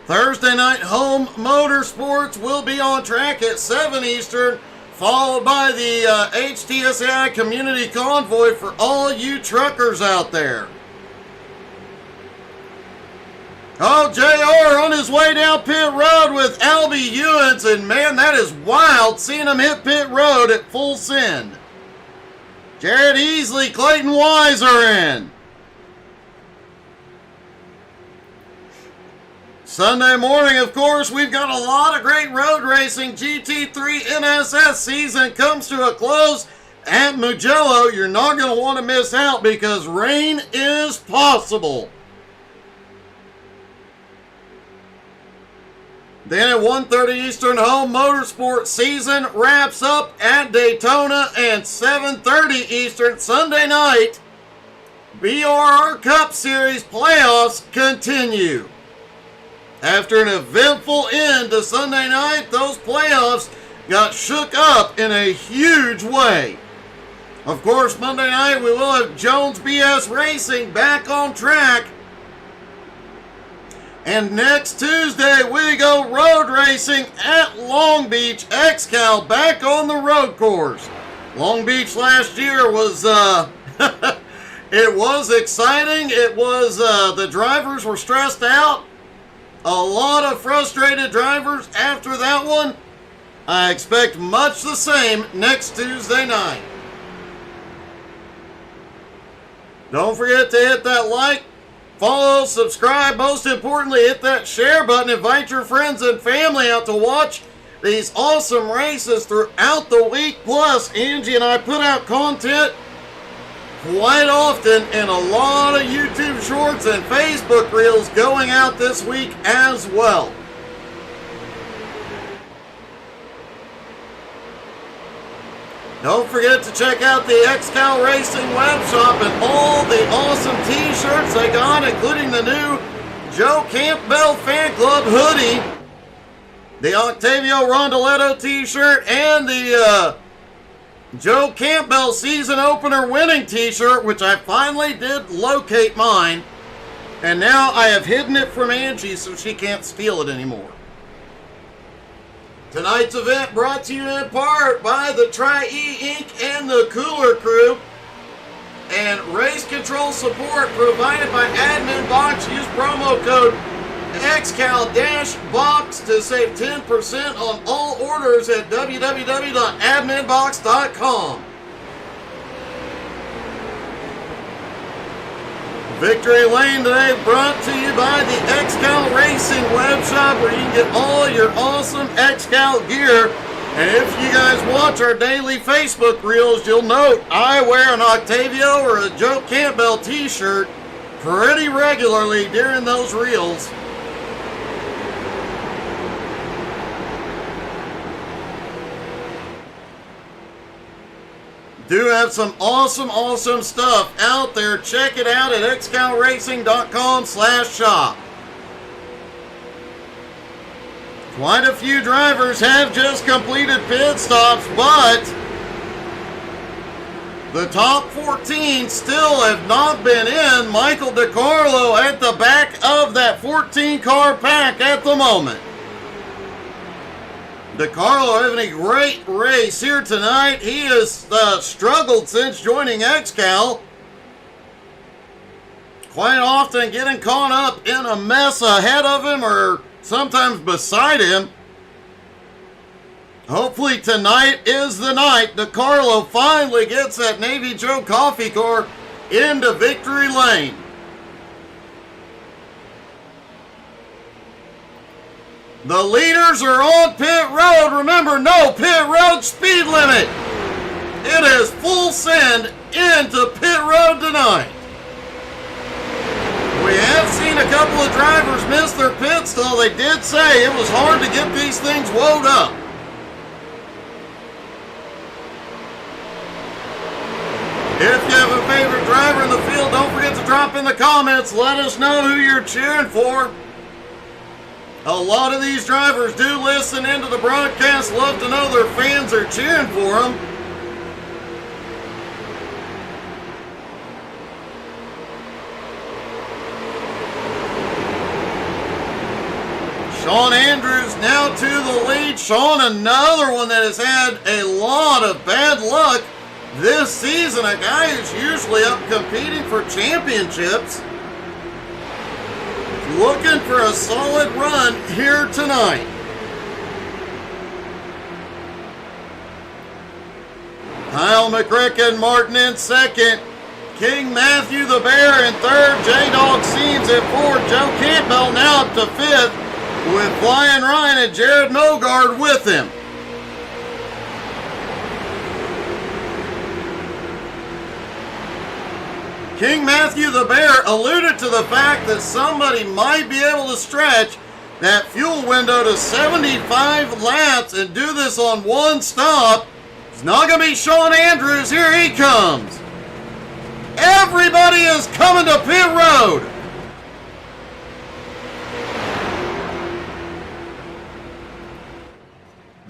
Thursday night home motorsports will be on track at 7 Eastern, followed by the HTSAI Community Convoy for all you truckers out there. Oh, JR on his way down pit road with Albie Ewens, and man, that is wild seeing him hit pit road at full send. Jared Easley, Clayton Wise are in. Sunday morning, of course, we've got a lot of great road racing. GT3 NSS season comes to a close at Mugello. You're not going to want to miss out because rain is possible. Then at 1:30 Eastern, home motorsport season wraps up at Daytona, and 7:30 Eastern Sunday night, BRR Cup Series playoffs continue. After an eventful end to Sunday night, those playoffs got shook up in a huge way. Of course, Monday night we will have Jones BS Racing back on track. And next Tuesday, we go road racing at Long Beach. XCAL back on the road course. Long Beach last year was, it was exciting. It was, the drivers were stressed out. A lot of frustrated drivers after that one. I expect much the same next Tuesday night. Don't forget to hit that like, follow, subscribe, most importantly, hit that share button. Invite your friends and family out to watch these awesome races throughout the week. Plus, Angie and I put out content quite often and a lot of YouTube shorts and Facebook reels going out this week as well. Don't forget to check out the XCAL Racing web shop and all the awesome t-shirts they got, including the new Joe Campbell Fan Club hoodie, the Octavio Rondoletto t-shirt, and the Joe Campbell season opener winning t-shirt, which I finally did locate mine, and now I have hidden it from Angie so she can't steal it anymore. Tonight's event brought to you in part by the Tri-E Inc. and the Cooler Crew, and race control support provided by Admin Box. Use promo code XCAL-BOX to save 10% on all orders at www.adminbox.com. Victory Lane today brought to you by the XCAL Racing web shop, where you can get all your awesome XCAL gear. And if you guys watch our daily Facebook reels, you'll note I wear an Octavio or a Joe Campbell t-shirt pretty regularly during those reels. Do have some awesome stuff out there. Check it out at xcalracing.com/shop. Quite a few drivers have just completed pit stops, but the top 14 still have not been in. Michael DiCarlo at the back of that 14-car pack at the moment. DiCarlo having a great race here tonight. He has struggled since joining XCAL. Quite often getting caught up in a mess ahead of him or sometimes beside him. Hopefully tonight is the night DiCarlo finally gets that Navy Joe coffee car into victory lane. The leaders are on pit road. Remember, no pit road speed limit. It is full send into pit road tonight. We have seen a couple of drivers miss their pit stall. They did say it was hard to get these things wound up. If you have a favorite driver in the field, don't forget to drop in the comments. Let us know who you're cheering for. A lot of these drivers do listen into the broadcast, love to know their fans are cheering for them. Sean Andrews now to the lead. Sean, another one that has had a lot of bad luck this season. A guy who's usually up competing for championships. Looking for a solid run here tonight. Kyle McCricken Martin in second. King Matthew the Bear in third. J-Dog Seams at fourth. Joe Campbell now up to fifth with Flying Ryan and Jared Mogard with him. King Matthew the Bear alluded to the fact that somebody might be able to stretch that fuel window to 75 laps and do this on one stop. It's not going to be Sean Andrews. Here he comes. Everybody is coming to pit road.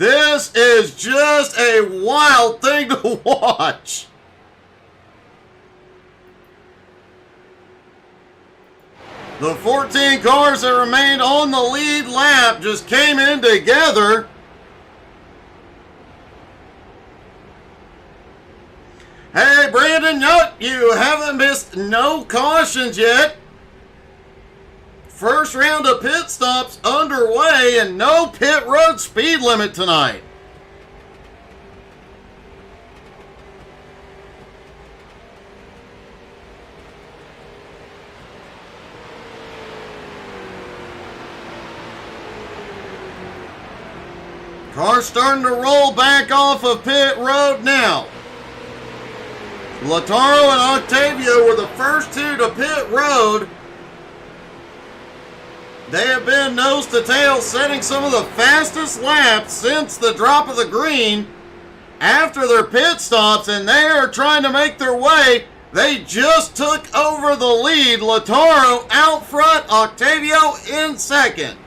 This is just a wild thing to watch. The 14 cars that remained on the lead lap just came in together. Hey, Brandon, nope, you haven't missed no cautions yet. First round of pit stops underway and no pit road speed limit tonight. Cars starting to roll back off of pit road now. Lataro and Octavio were the first two to pit road. They have been nose to tail, setting some of the fastest laps since the drop of the green after their pit stops, and they are trying to make their way. They just took over the lead. Lataro out front, Octavio in second.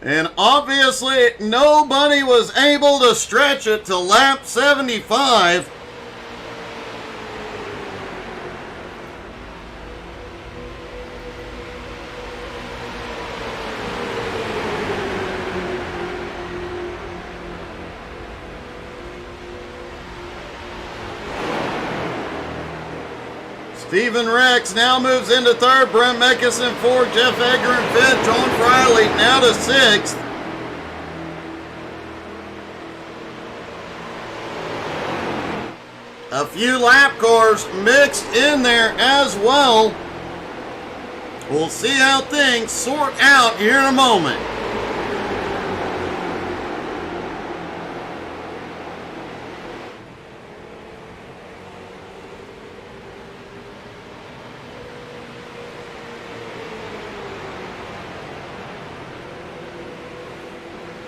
And obviously, nobody was able to stretch it to lap 75. Stephen Rex now moves into third. Brent Meckes in fourth. Jeff Egger in fifth. John Friley now to sixth. A few lap cars mixed in there as well. We'll see how things sort out here in a moment.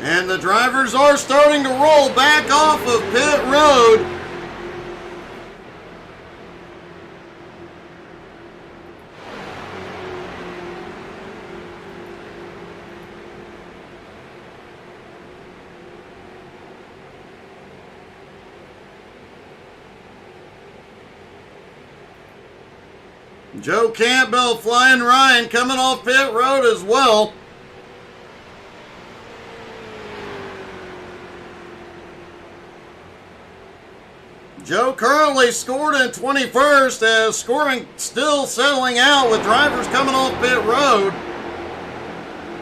And the drivers are starting to roll back off of pit road. Joe Campbell, Flying Ryan coming off pit road as well. Joe currently scored in 21st as scoring still settling out with drivers coming off pit road.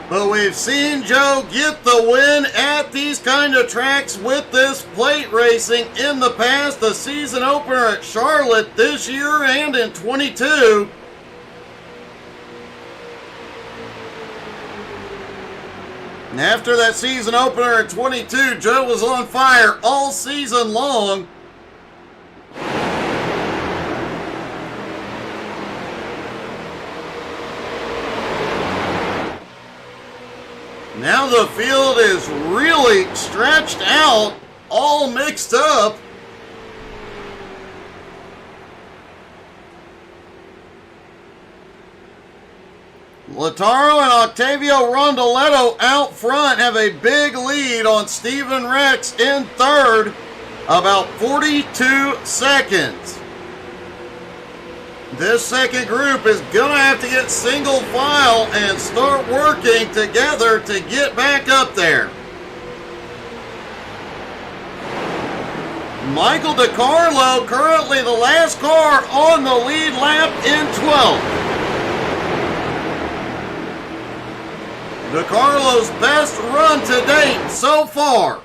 But we've seen Joe get the win at these kind of tracks with this plate racing in the past. The season opener at Charlotte this year and in 22. And after that season opener at 22, Joe was on fire all season long. Now the field is really stretched out, all mixed up. Lataro and Octavio Rondoletto out front have a big lead on Steven Rex in third, about 42 seconds. This second group is going to have to get single file and start working together to get back up there. Michael DiCarlo, currently the last car on the lead lap in 12th. DiCarlo's best run to date so far.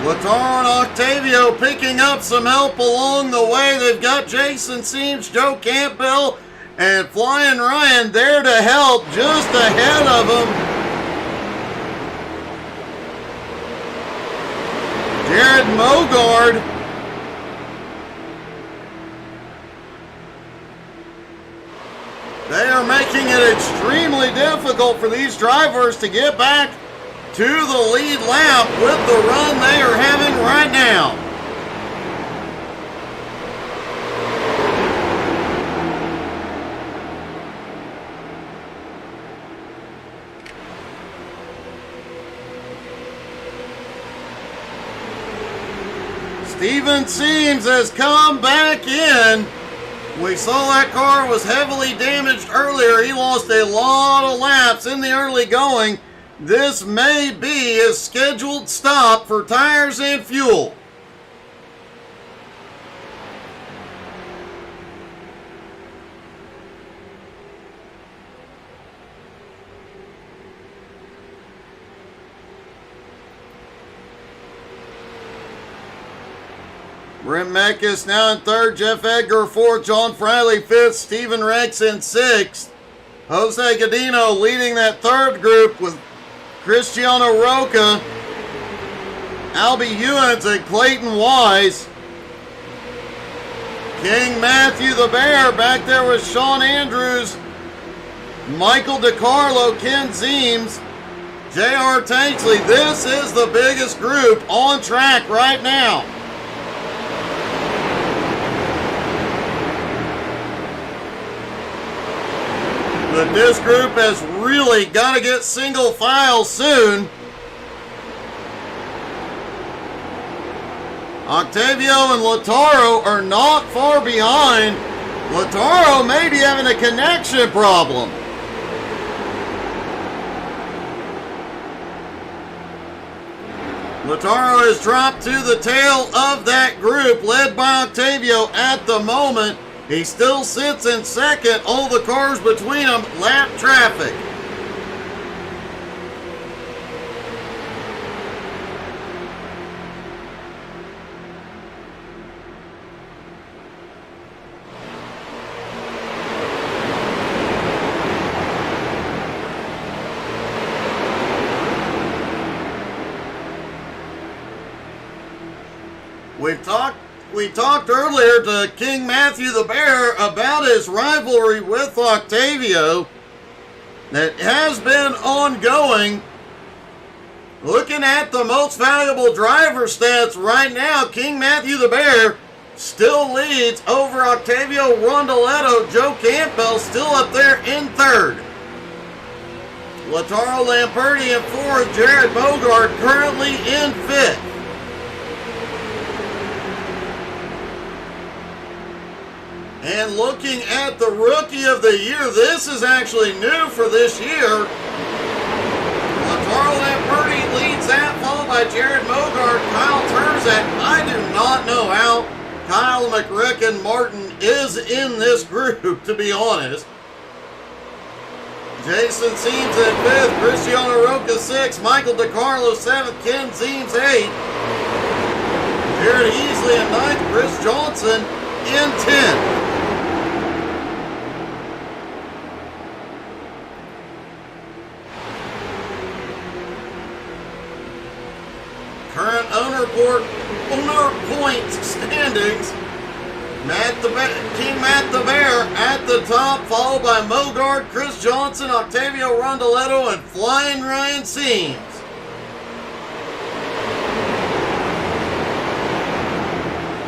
Lataro and Octavio picking up some help along the way. They've got Jason Seams, Joe Campbell, and Flying Ryan there to help just ahead of them. Jared Mogard. They are making it extremely difficult for these drivers to get back to the lead lap with the run they are having right now. Steven Seams has come back in. We saw that car was heavily damaged earlier. He lost a lot of laps in the early going. This may be his scheduled stop for tires and fuel. Brent Meckes now in third, Jeff Edgar fourth, John Friley fifth, Steven Rex in sixth. Jose Godino leading that third group with Cristiano Roca, Albie Hewins, and Clayton Wise. King Matthew the Bear back there with Sean Andrews, Michael DiCarlo, Ken Zeems, J.R. Tanksley. This is the biggest group on track right now. But this group has really got to get single file soon. Octavio and Lataro are not far behind. Lataro may be having a connection problem. Lataro has dropped to the tail of that group, led by Octavio at the moment. He still sits in second. All the cars between them, lap traffic. We talked earlier to King Matthew the Bear about his rivalry with Octavio that has been ongoing. Looking at the most valuable driver stats right now, King Matthew the Bear still leads over Octavio Rondoletto. Joe Campbell still up there in third. Lataro Lamperti in fourth. Jared Bogart currently in fifth. And looking at the Rookie of the Year, this is actually new for this year. Lataro Lamperti leads that, followed by Jared Bogart, Kyle Terzak. I do not know how Kyle McRicken Martin is in this group, to be honest. Jason Seams at fifth, Cristiano Roca sixth, Michael DiCarlo seventh, Ken Zeems eighth, Jared Easley in ninth, Chris Johnson in 10th. standings. King Matt the Bear at the top, followed by Mogard, Chris Johnson, Octavio Rondoletto, and Flying Ryan Seams.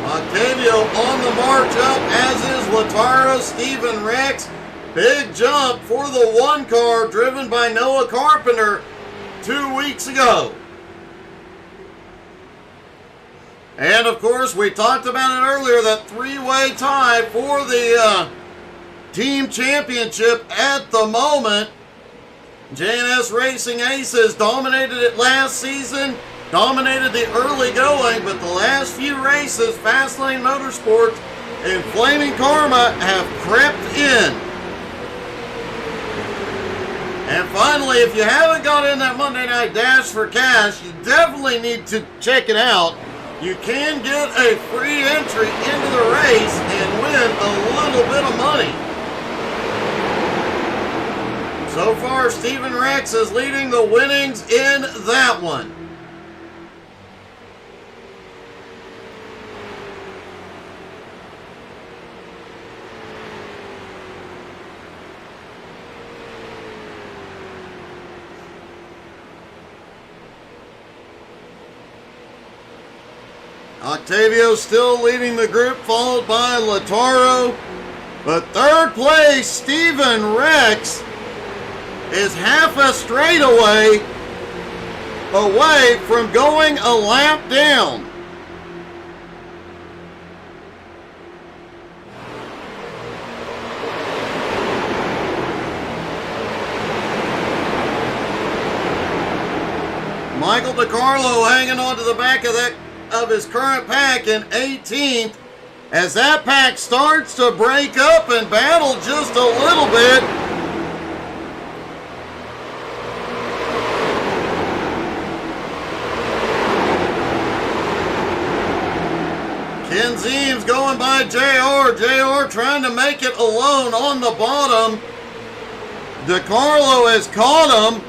Octavio on the march up, as is Lataro, Stephen Rex. Big jump for the one car driven by Noah Carpenter 2 weeks ago. And of course, we talked about it earlier, that three-way tie for the team championship at the moment. J&S Racing Aces dominated it last season, dominated the early going, but the last few races, Fastlane Motorsports and Flaming Karma have crept in. And finally, if you haven't got in that Monday Night Dash for cash, you definitely need to check it out. You can get a free entry into the race and win a little bit of money. So far, Stephen Rex is leading the winnings in that one. Octavio still leading the group, followed by Lataro. But third place, Stephen Rex, is half a straightaway away from going a lap down. Michael DiCarlo hanging on to the back of his current pack in 18th, as that pack starts to break up and battle just a little bit. Ken Zeems going by JR. JR trying to make it alone on the bottom. DiCarlo has caught him.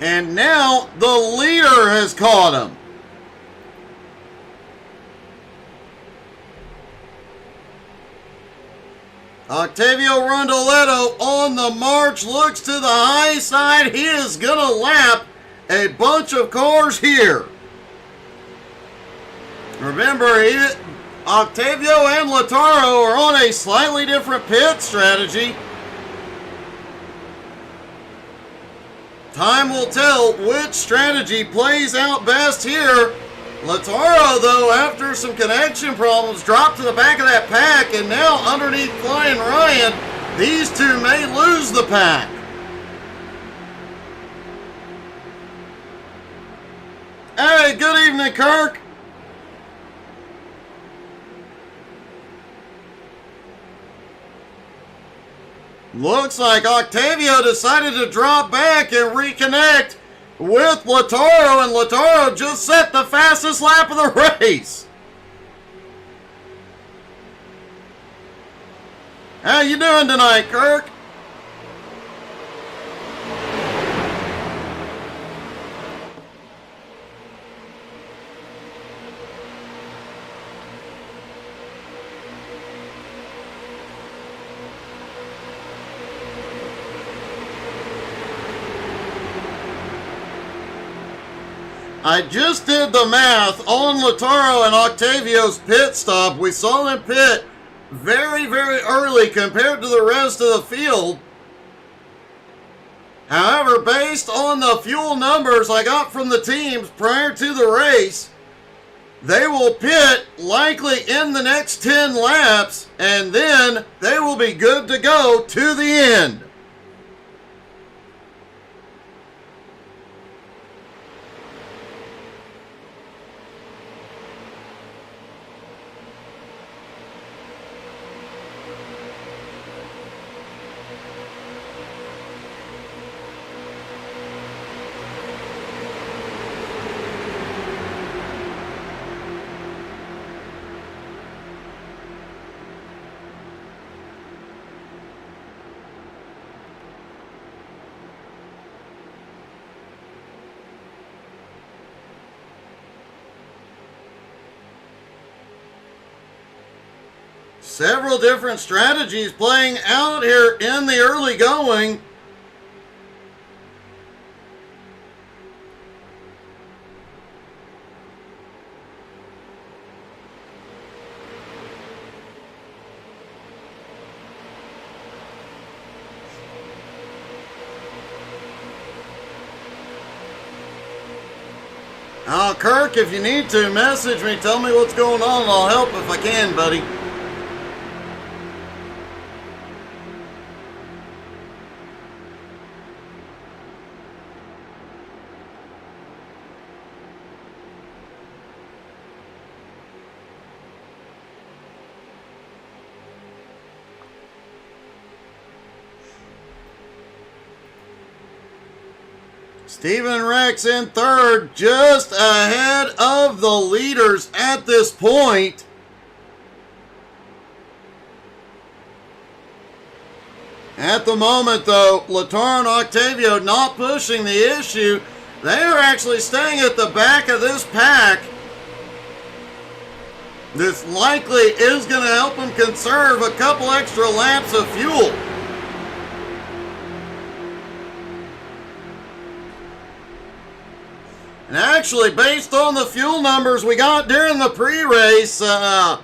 And now the leader has caught him. Octavio Rondoletto on the march, looks to the high side. He is going to lap a bunch of cars here. Remember, Octavio and Lataro are on a slightly different pit strategy. Time will tell which strategy plays out best here. Lataro, though, after some connection problems, dropped to the back of that pack, and now underneath Flying Ryan, these two may lose the pack. Hey, good evening, Kirk. Looks like Octavio decided to drop back and reconnect with Lataro, and Lataro just set the fastest lap of the race. How you doing tonight, Kirk? I just did the math on Lataro and Octavio's pit stop. We saw them pit very, very early compared to the rest of the field. However, based on the fuel numbers I got from the teams prior to the race, they will pit likely in the next 10 laps, and then they will be good to go to the end. Several different strategies playing out here in the early going. Kirk, if you need to, message me. Tell me what's going on. I'll help if I can, buddy. Steven Rex in third, just ahead of the leaders at this point. At the moment, though, Latar and Octavio not pushing the issue. They are actually staying at the back of this pack. This likely is going to help them conserve a couple extra laps of fuel. And actually, based on the fuel numbers we got during the pre-race, all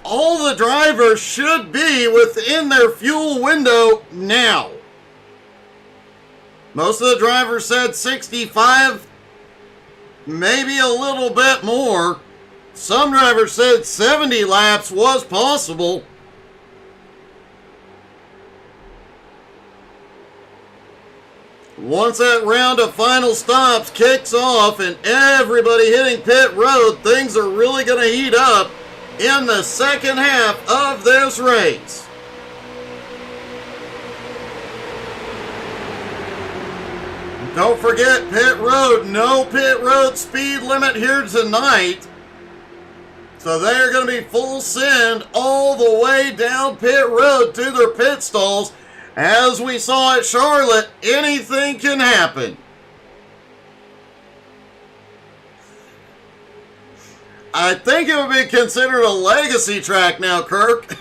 the drivers should be within their fuel window now. Most of the drivers said 65, maybe a little bit more. Some drivers said 70 laps was possible. Once that round of final stops kicks off and everybody hitting pit road, things are really going to heat up in the second half of this race. Don't forget pit road, no pit road speed limit here tonight. So they're going to be full send all the way down pit road to their pit stalls. As we saw at Charlotte, anything can happen. I think it would be considered a legacy track now, Kirk.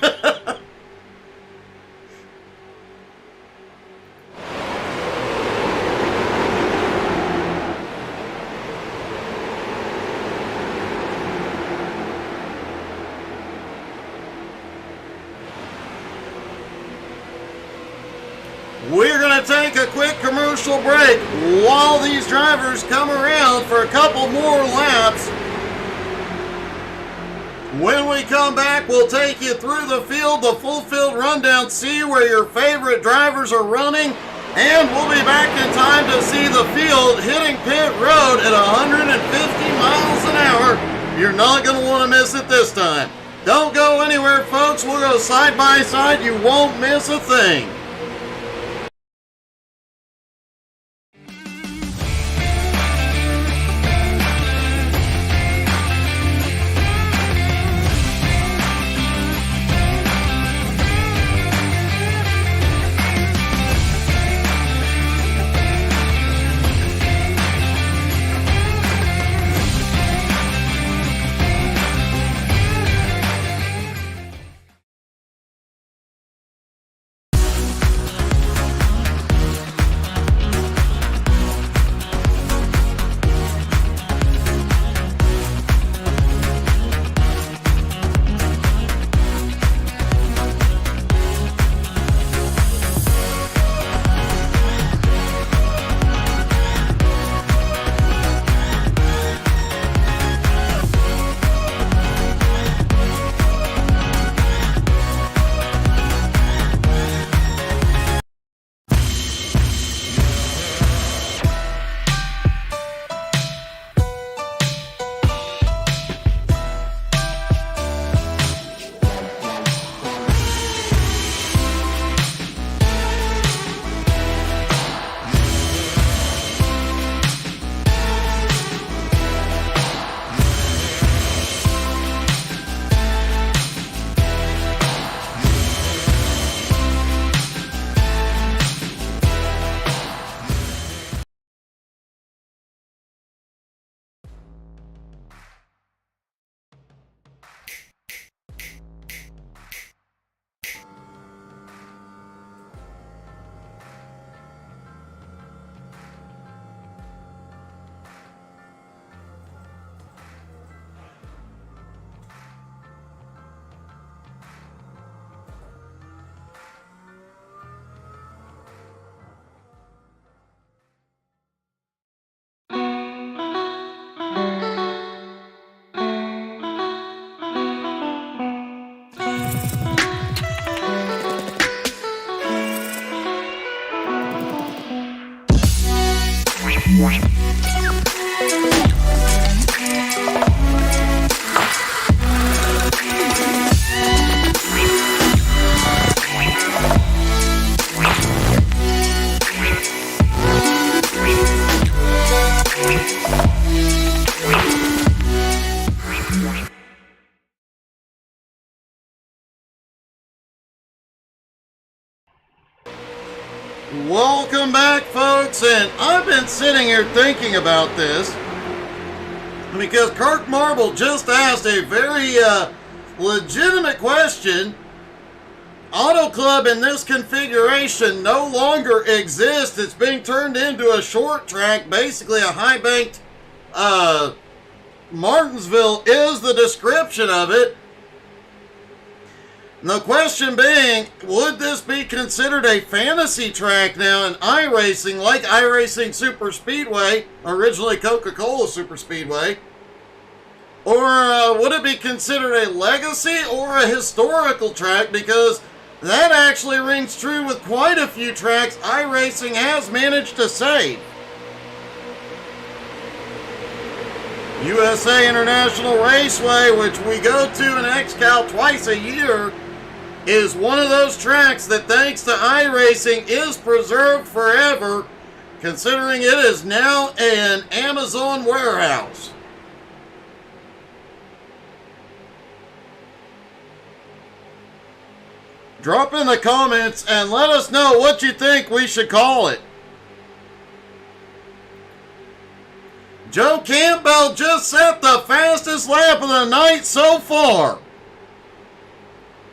We're going to take a quick commercial break while these drivers come around for a couple more laps. When we come back, we'll take you through the field, the full field rundown, see where your favorite drivers are running, and we'll be back in time to see the field hitting pit road at 150 miles an hour. You're not going to want to miss it this time. Don't go anywhere, folks. We'll go side by side. You won't miss a thing. Welcome back, folks, and I've been sitting here thinking about this because Kirk Marble just asked a very legitimate question. Auto Club in this configuration no longer exists. It's being turned into a short track, basically a high-banked Martinsville is the description of it. And the question being, would this be considered a fantasy track now in iRacing, like iRacing Super Speedway, originally Coca-Cola Super Speedway? Or would it be considered a legacy or a historical track? Because that actually rings true with quite a few tracks iRacing has managed to save. USA International Raceway, which we go to in XCAL twice a year, is one of those tracks that, thanks to iRacing, is preserved forever, considering it is now an Amazon warehouse. Drop in the comments and let us know what you think we should call it. Joe Campbell just set the fastest lap of the night so far.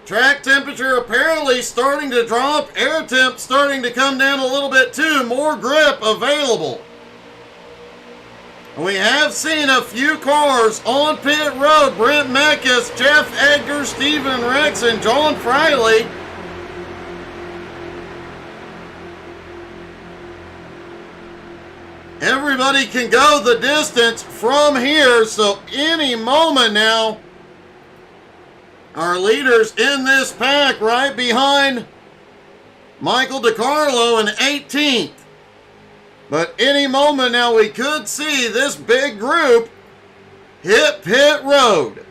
Track temperature apparently starting to drop. Air temp starting to come down a little bit too. More grip available. We have seen a few cars on pit road. Brent Meckes, Jeff Edgar, Stephen Rex, and John Friley. Everybody can go the distance from here, so any moment now, our leaders in this pack right behind Michael DiCarlo in 18th. But any moment now we could see this big group hit pit road.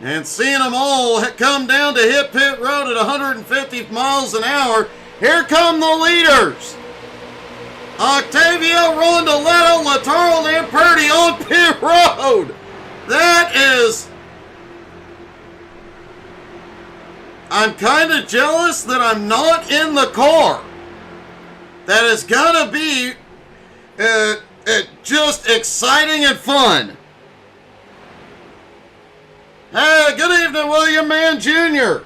And seeing them all come down to hit pit road at 150 miles an hour. Here come the leaders. Octavio, Rondoletto, Latardo, and Purdy on pit road. That is... I'm kind of jealous that I'm not in the car. That is going to be just exciting and fun. Hey, good evening, William Mann Jr.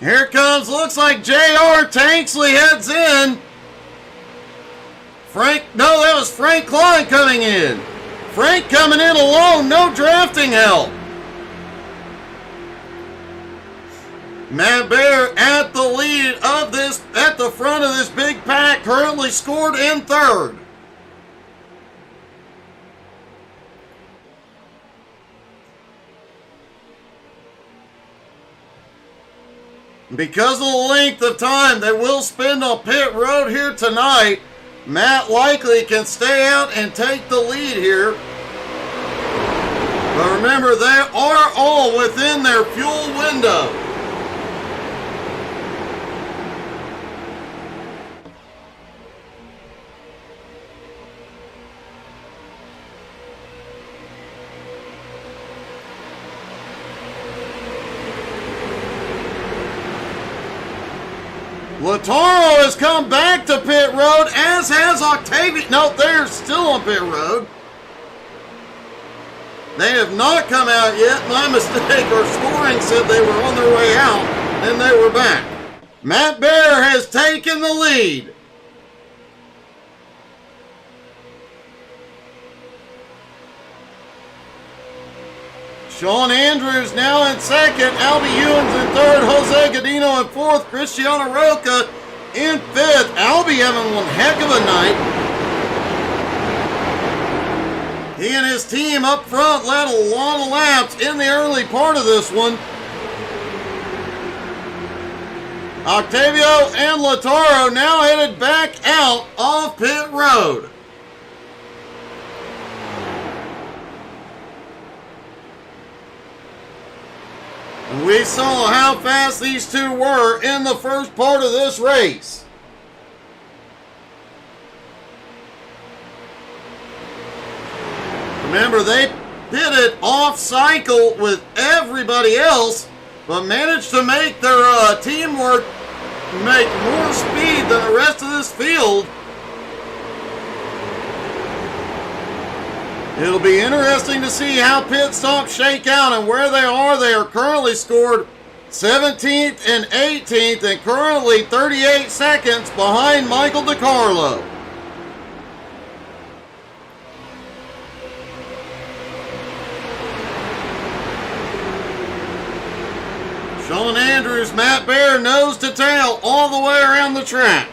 Here comes, looks like J.R. Tanksley heads in. That was Frank Klein coming in. Frank coming in alone, no drafting help. Matt Bear at the lead of this, at the front of this big pack, currently scored in third. Because of the length of time they will spend on pit road here tonight, Matt likely can stay out and take the lead here. But remember, they are all within their fuel window. Latardo has come back to pit road, as has Octavio. No, they're still on pit road. They have not come out yet. My mistake, or scoring said they were on their way out, and they were back. Matt Bear has taken the lead. Sean Andrews now in second. Albie Ewins in third. Jose Godino in fourth. Cristiano Roca in fifth. Albie having one heck of a night. He and his team up front led a lot of laps in the early part of this one. Octavio and Lataro now headed back out of pit road. And we saw how fast these two were in the first part of this race. Remember, they pitted off cycle with everybody else, but managed to make their teamwork make more speed than the rest of this field. It'll be interesting to see how pit stops shake out and where they are. They are currently scored 17th and 18th and currently 38 seconds behind Michael DiCarlo. Sean Andrews, Matt Baer, nose to tail all the way around the track.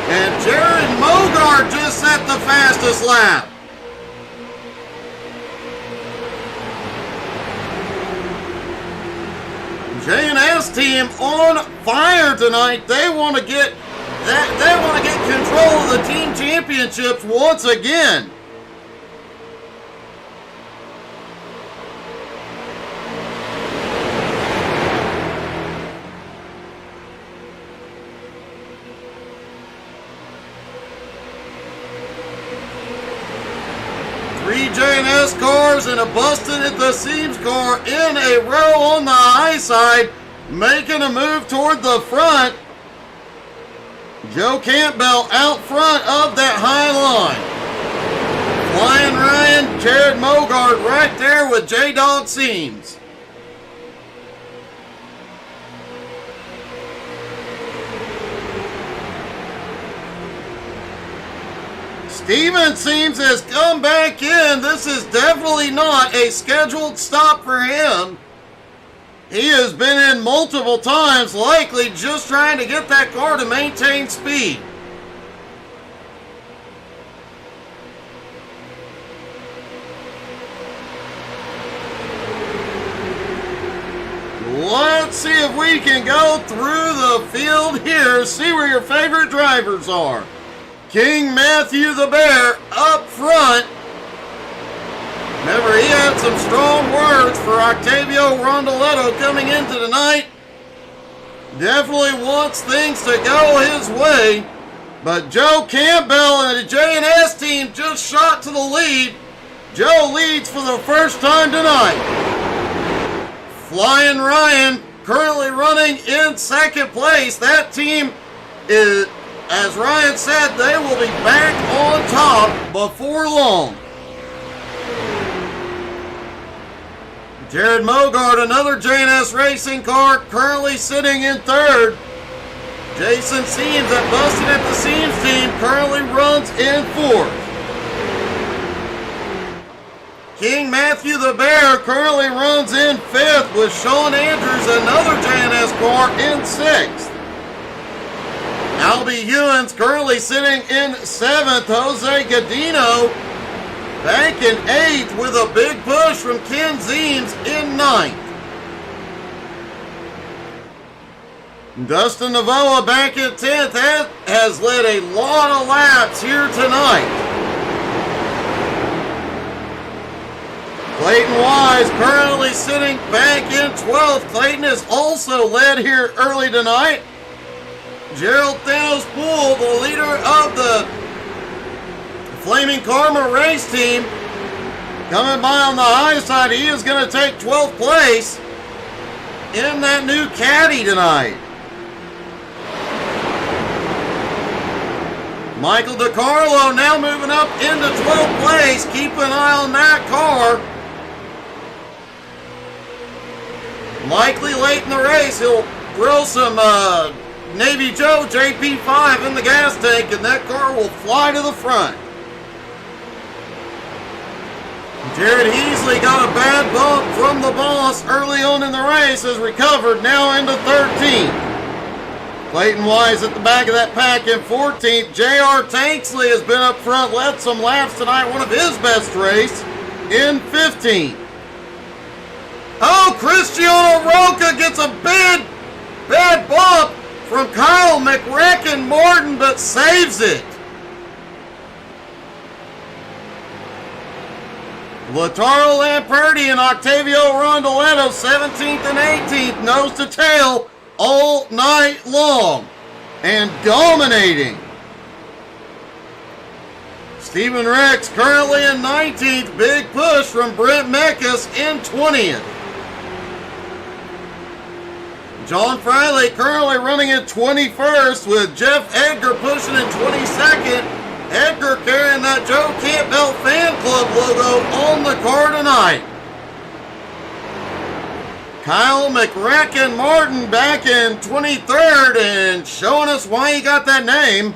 And Jared Mogart just set the fastest lap. J&S team on fire tonight. They want to get control of the team championships once again. Three J&S cars and a busted at the seams car in a row on the high side, making a move toward the front. Joe Campbell out front of that high line. Flying Ryan, Jared Mogart right there with J-Dog Seams. Steven Seams has come back in. This is definitely not a scheduled stop for him. He has been in multiple times, likely just trying to get that car to maintain speed. Let's see if we can go through the field here, see where your favorite drivers are. King Matthew the Bear up front. Remember, he had some strong words for Octavio Rondoletto coming into tonight. Definitely wants things to go his way. But Joe Campbell and the J&S team just shot to the lead. Joe leads for the first time tonight. Flying Ryan currently running in second place. That team is, as Ryan said, they will be back on top before long. Jared Mogart, another J&S racing car, currently sitting in third. Jason Seams, that busted at the seams team, currently runs in fourth. King Matthew the Bear currently runs in fifth with Sean Andrews, another J&S car, in sixth. Albie Ewins currently sitting in seventh. Jose Godino back in eighth with a big push from Ken Zeems in ninth. Dustin Navoa back in 10th has led a lot of laps here tonight. Clayton Wise currently sitting back in 12th. Clayton has also led here early tonight. Gerald Thanos Poole, the leader of the Flaming Karma race team, coming by on the high side. He is going to take 12th place in that new caddy tonight. Michael DiCarlo now moving up into 12th place. Keep an eye on that car. Likely late in the race, he'll throw some Navy Joe JP5 in the gas tank, and that car will fly to the front. Jared Heasley got a bad bump from the boss early on in the race, has recovered, now into 13th. Clayton Wise at the back of that pack in 14th. J.R. Tanksley has been up front, led some laps tonight, one of his best race, in 15th. Oh, Cristiano Roca gets a bad bump from Kyle McRacken Martin, but saves it. Lataro Lamperti and Octavio Rondoletto, 17th and 18th, nose to tail all night long and dominating. Stephen Rex currently in 19th, big push from Brent Mekas in 20th. John Friley currently running in 21st with Jeff Edgar pushing in 22nd. Edgar carrying that Joe Campbell Fan Club logo on the car tonight. Kyle McRacken Martin back in 23rd and showing us why he got that name.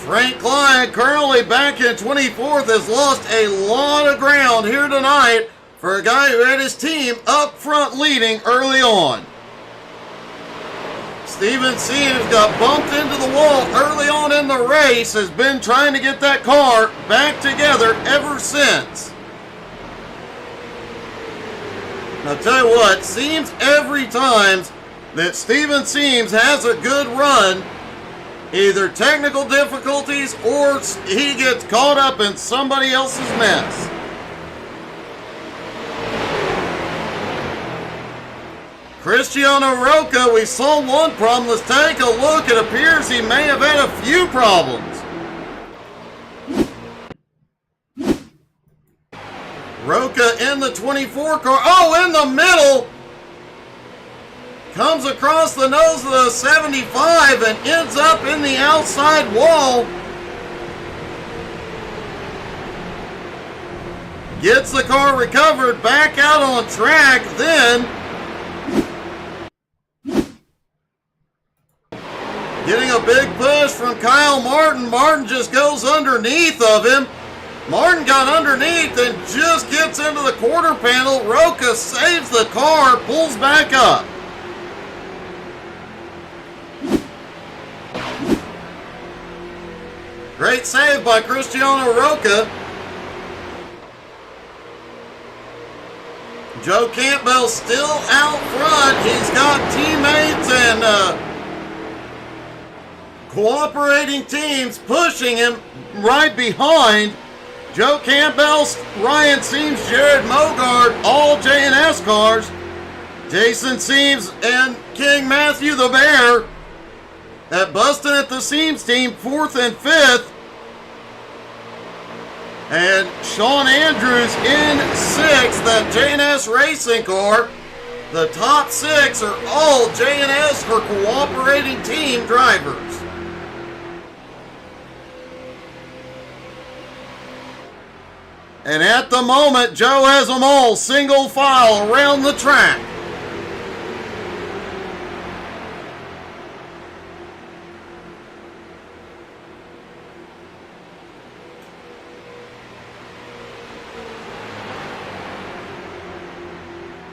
Frank Klein currently back in 24th, has lost a lot of ground here tonight for a guy who had his team up front leading early on. Steven Seams got bumped into the wall early on in the race, has been trying to get that car back together ever since. I'll tell you what, seems every time that Steven Seams has a good run, either technical difficulties or he gets caught up in somebody else's mess. Cristiano Roca, we saw one problem. Let's take a look. It appears he may have had a few problems. Roca in the 24 car. Oh, in the middle. Comes across the nose of the 75 and ends up in the outside wall. Gets the car recovered, back out on track, then getting a big push from Kyle Martin. Martin just goes underneath of him. Martin got underneath and just gets into the quarter panel. Roca saves the car, pulls back up. Great save by Cristiano Roca. Joe Campbell still out front. He's got teammates and cooperating teams pushing him right behind. Joe Campbell, Ryan Seams, Jared Mogard, all J&S cars. Jason Seams and King Matthew the Bear at Bustin' at the Seams team, 4th and 5th. And Sean Andrews in 6th, that J&S racing car. The top 6 are all J&S or cooperating team drivers. And at the moment, Joe has them all single file around the track.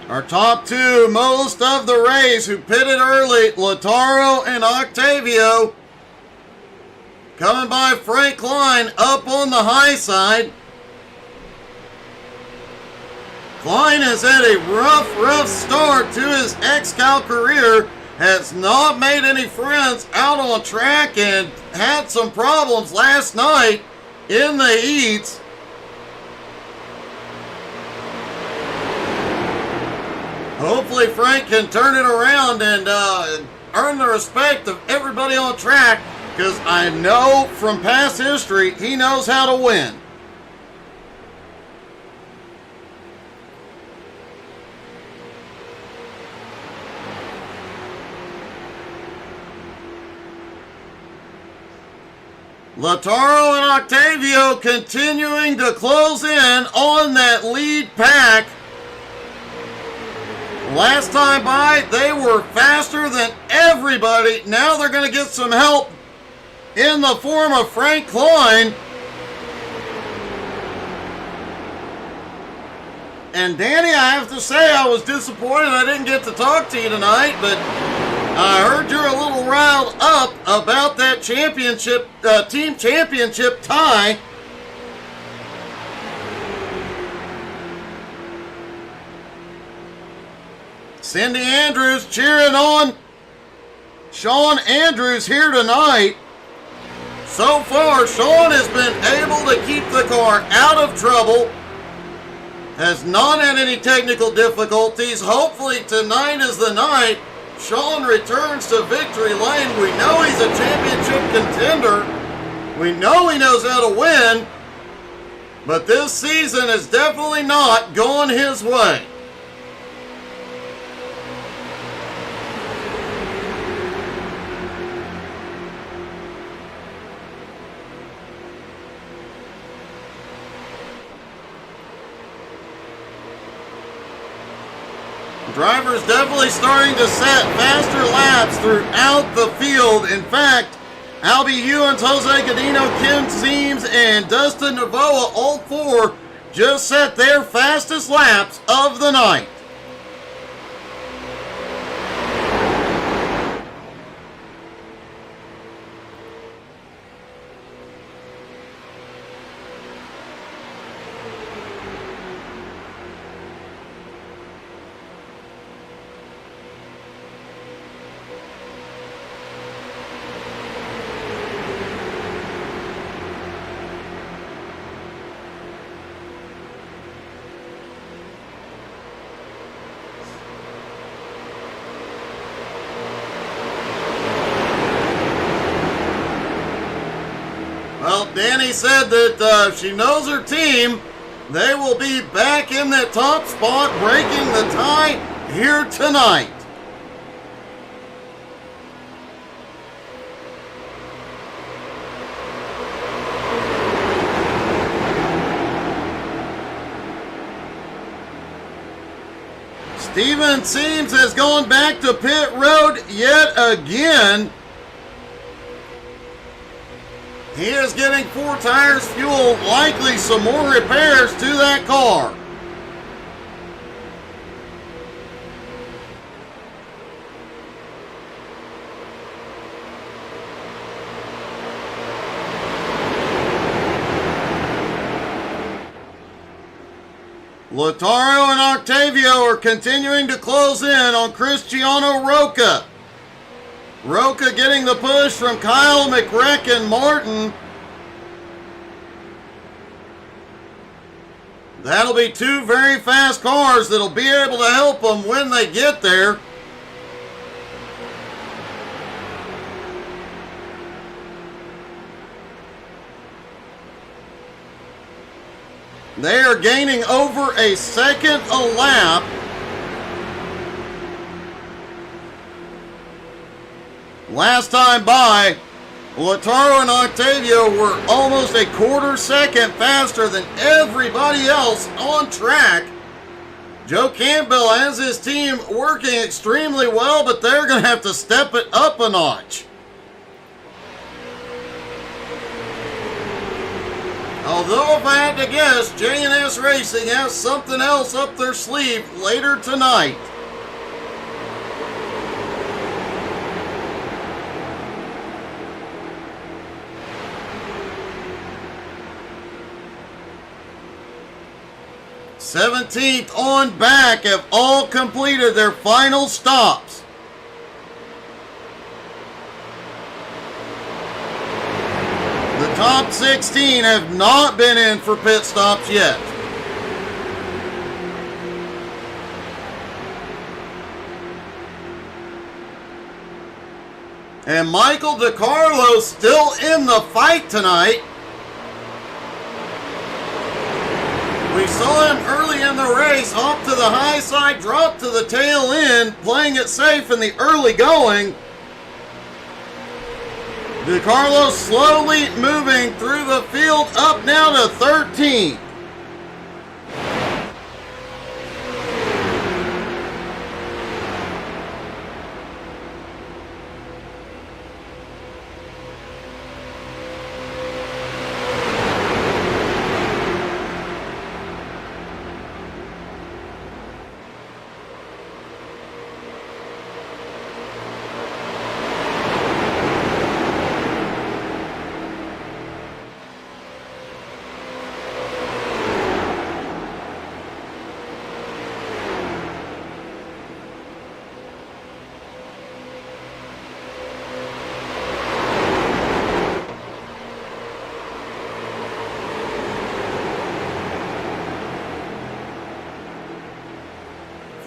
Our top 2, most of the race, who pitted early, Lataro and Octavio. Coming by Frank Klein up on the high side. Klein has had a rough start to his XCAL career. Has not made any friends out on track and had some problems last night in the heats. Hopefully Frank can turn it around and earn the respect of everybody on track, because I know from past history he knows how to win. Lataro and Octavio continuing to close in on that lead pack. Last time by, they were faster than everybody. Now they're going to get some help in the form of Frank Klein. And Danny, I have to say I was disappointed I didn't get to talk to you tonight, but I heard you're a little riled up about that championship, team championship tie. Cindy Andrews cheering on Sean Andrews here tonight. So far, Sean has been able to keep the car out of trouble, has not had any technical difficulties. Hopefully tonight is the night Sean returns to victory lane. We know he's a championship contender. We know he knows how to win, but this season has definitely not gone his way. Drivers definitely starting to set faster laps throughout the field. In fact, Albie Hewins, Jose Godino, Kim Seams, and Dustin Navoa, all four just set their fastest laps of the night. Well, Danny said that if she knows her team, they will be back in that top spot, breaking the tie here tonight. Steven Seams has gone back to pit road yet again. He is getting 4 tires, fuel, likely some more repairs to that car. Lautaro and Octavio are continuing to close in on Cristiano Roca. Roca getting the push from Kyle McRecken Martin. That'll be 2 very fast cars that'll be able to help them when they get there. They are gaining over a second a lap. Last time by, Lautaro and Octavio were almost a quarter second faster than everybody else on track. Joe Campbell has his team working extremely well, but they're going to have to step it up a notch. Although if I had to guess, J&S Racing has something else up their sleeve later tonight. '17th on back have all completed their final stops. The top 16 have not been in for pit stops yet. And Michael DeCarlo still in the fight tonight. We saw him early in the race, off to the high side, drop to the tail end, playing it safe in the early going. DeCarlo slowly moving through the field, up now to 13th.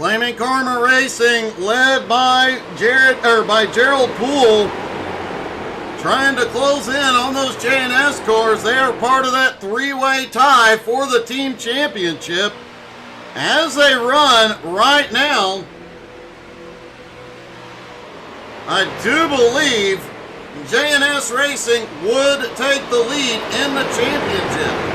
Flaming Karma Racing, led by Gerald Poole, trying to close in on those J&S cars. They are part of that three-way tie for the team championship as they run right now. I do believe J&S Racing would take the lead in the championship.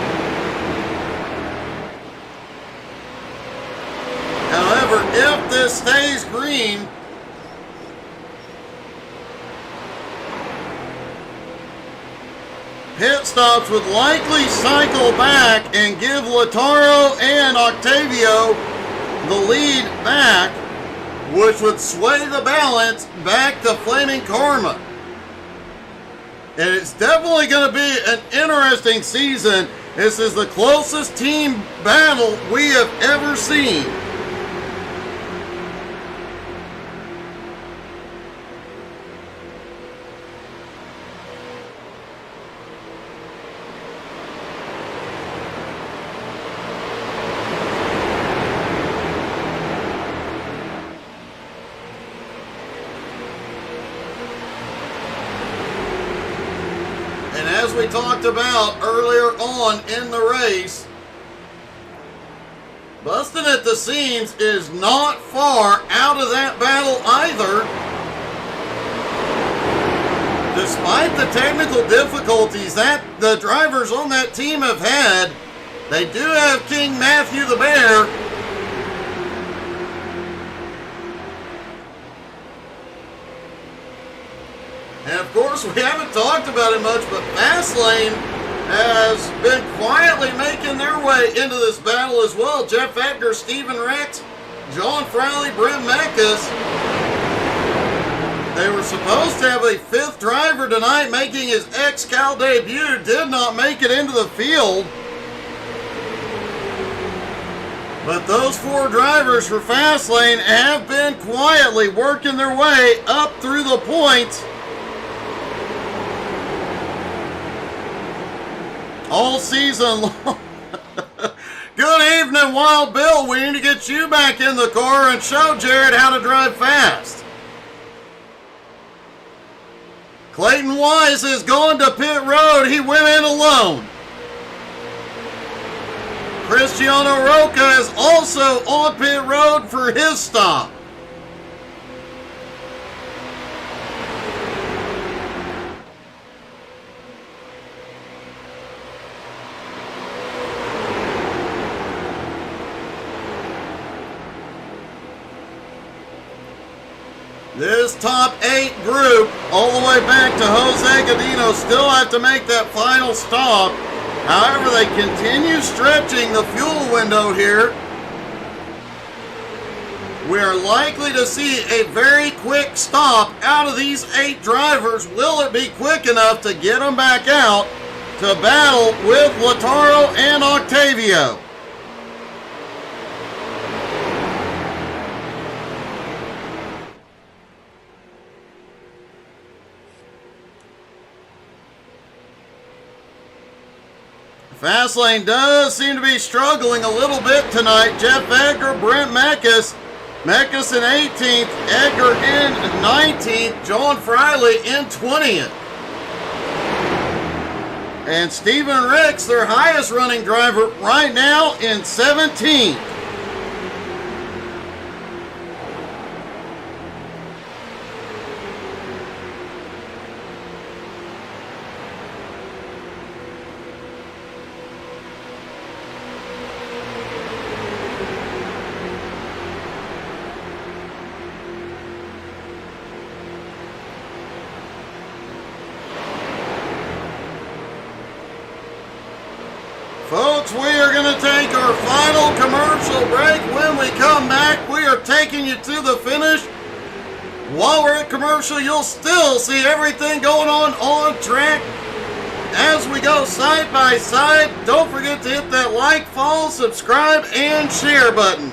However, if this stays green, pit stops would likely cycle back and give Lautaro and Octavio the lead back, which would sway the balance back to Flaming Karma. And it's definitely going to be an interesting season. This is the closest team battle we have ever seen. As we talked about earlier on in the race, busting at the seams is not far out of that battle either. Despite the technical difficulties that the drivers on that team have had, they do have King Matthew the Bear. And of course, we haven't talked about it much, but Fastlane has been quietly making their way into this battle as well. Jeff Edgar, Stephen Rex, John Frawley, Brent Mekas. They were supposed to have a fifth driver tonight making his XCAL debut. Did not make it into the field. But those four drivers for Fastlane have been quietly working their way up through the points all season long. Good evening, Wild Bill. We need to get you back in the car and show Jared how to drive fast. Clayton Wise has gone to pit road. He went in alone. Cristiano Roca is also on pit road for his stop. This top 8 group, all the way back to Jose Godino, still have to make that final stop. However, they continue stretching the fuel window here. We are likely to see a very quick stop out of these 8 drivers. Will it be quick enough to get them back out to battle with Lautaro and Octavio? Fastlane does seem to be struggling a little bit tonight. Jeff Edgar, Brent Mekas. Mekas in 18th, Edgar in 19th, John Frawley in 20th. And Stephen Ricks, their highest running driver right now, in 17th. Folks, we are going to take our final commercial break. When we come back, we are taking you to the finish. While we're at commercial, you'll still see everything going on track as we go side by side. Don't forget to hit that like, follow, subscribe, and share button.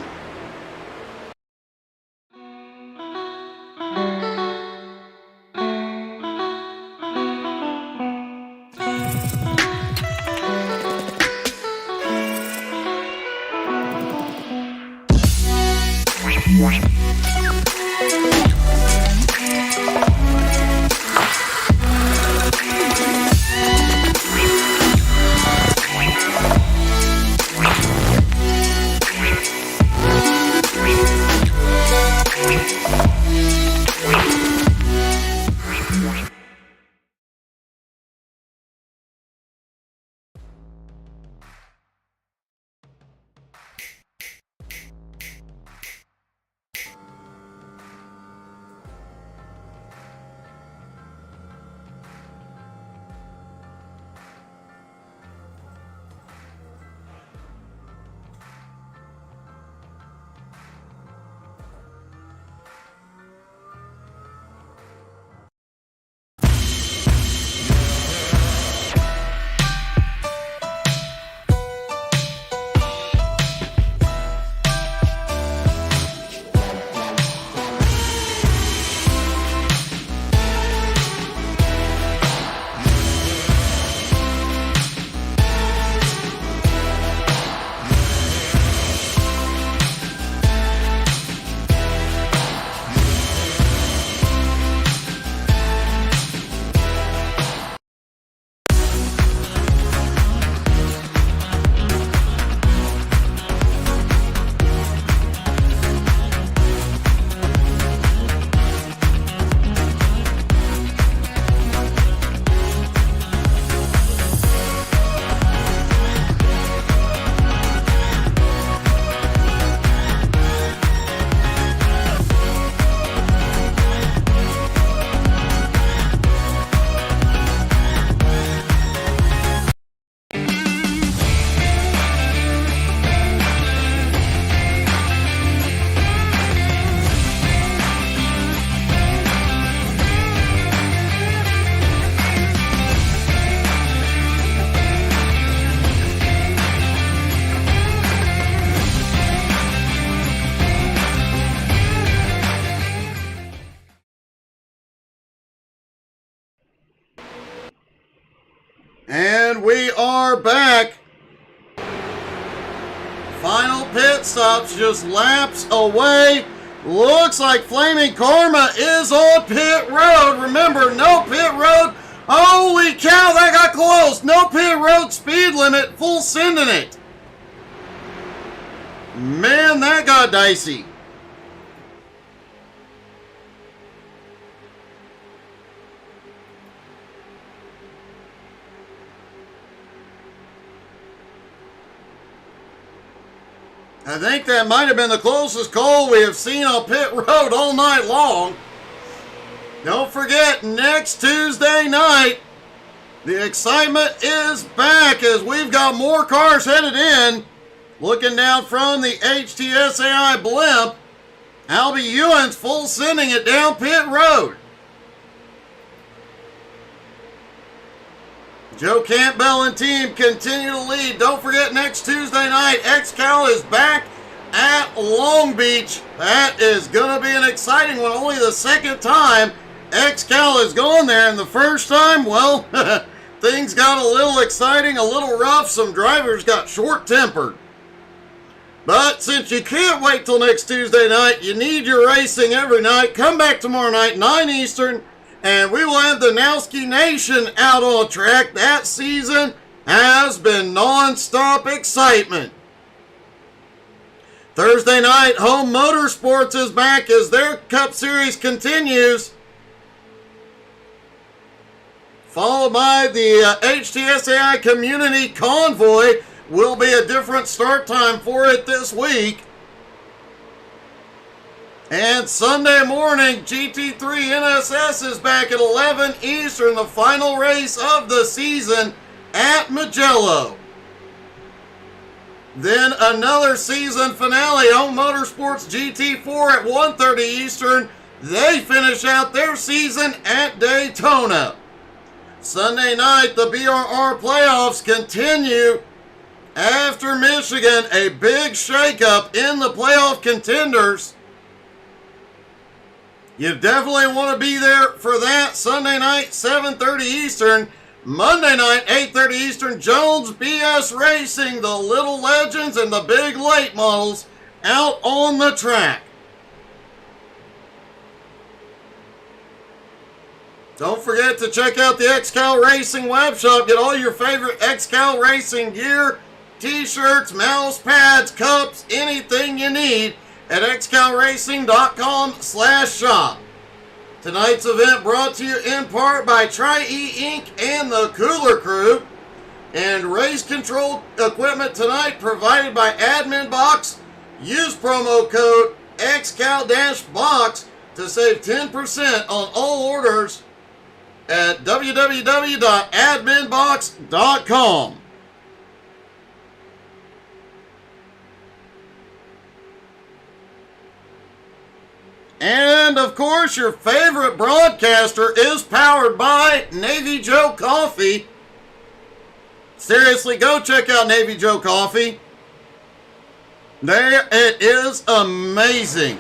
And we are back. Final pit stops just laps away. Looks like Flaming Karma is on pit road. Remember, no pit road. Holy cow, that got close. No pit road speed limit, full sending it. Man, that got dicey. I think that might have been the closest call we have seen on pit road all night long. Don't forget, next Tuesday night, the excitement is back as we've got more cars headed in. Looking down from the HTSAI blimp, Albie Ewan's full sending it down pit road. Joe Campbell and team continue to lead. Don't forget, next Tuesday night, XCAL is back at Long Beach. That is going to be an exciting one. Only the second time XCAL has gone there, and the first time, well, things got a little exciting, a little rough. Some drivers got short-tempered. But since you can't wait till next Tuesday night, you need your racing every night. Come back tomorrow night, 9 Eastern. And we will have the Nowski Nation out on track. That season has been non-stop excitement. Thursday night, Home Motorsports is back as their Cup Series continues. Followed by the HTSAI Community Convoy. Will be a different start time for it this week. And Sunday morning, GT3 NSS is back at 11 Eastern, the final race of the season at Mugello. Then another season finale, Home Motorsports GT4 at 1:30 Eastern. They finish out their season at Daytona. Sunday night, the BRR playoffs continue after Michigan. A big shakeup in the playoff contenders. You definitely want to be there for that. Sunday night, 7:30 Eastern. Monday night, 8:30 Eastern. Jones BS Racing, the Little Legends and the big late models out on the track. Don't forget to check out the XCAL Racing web shop. Get all your favorite XCAL Racing gear, t-shirts, mouse pads, cups, anything you need at xcalracing.com/shop. Tonight's event brought to you in part by Tri-E Inc. and the Cooler Crew. And race control equipment tonight provided by Admin Box. Use promo code XCAL-BOX to save 10% on all orders at www.adminbox.com. And, of course, your favorite broadcaster is powered by Navy Joe Coffee. Seriously, go check out Navy Joe Coffee. There, it is amazing.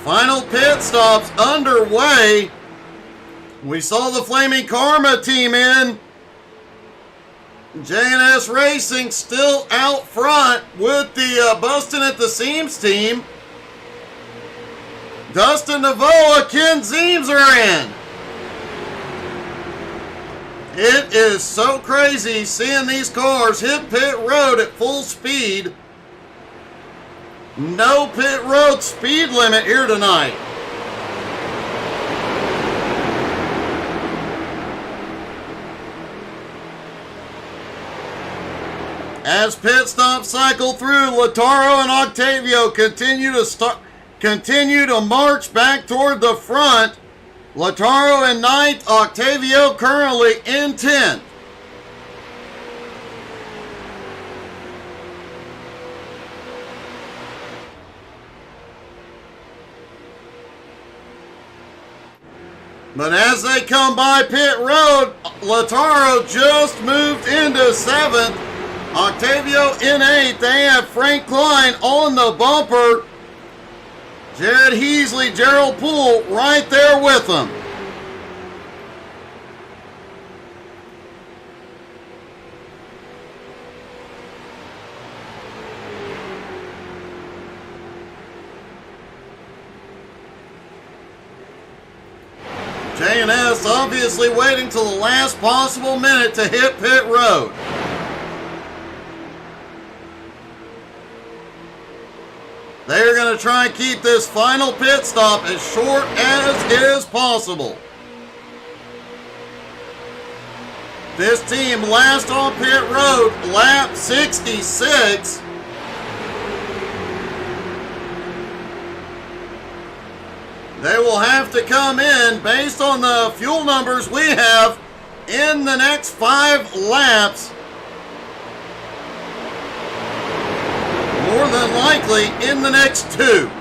Final pit stops underway. We saw the Flaming Karma team in. J&S Racing still out front with the Bustin' at the Seams team. Dustin Navoa, Ken Zeems are in. It is so crazy seeing these cars hit pit road at full speed. No pit road speed limit here tonight. As pit stops cycle through, Lautaro and Octavio continue to march back toward the front. Lautaro in 9th, Octavio currently in 10th. But as they come by pit road, Lautaro just moved into 7th. Octavio in 8th. They have Frank Klein on the bumper. Jared Heasley, Gerald Poole right there with them. J&S obviously waiting till the last possible minute to hit pit road. They're going to try and keep this final pit stop as short as is possible. This team last on pit road, lap 66. They will have to come in based on the fuel numbers we have in the next 5 laps. More than likely in the next 2.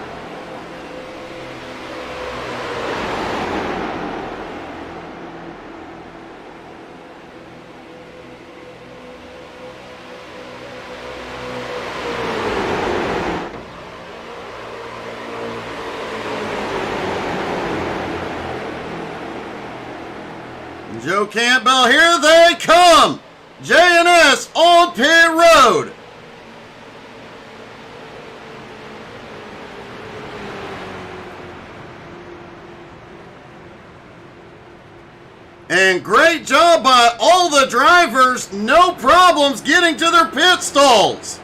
Joe Campbell, here they come! J&S on pit road. And great job by all the drivers. No problems getting to their pit stalls.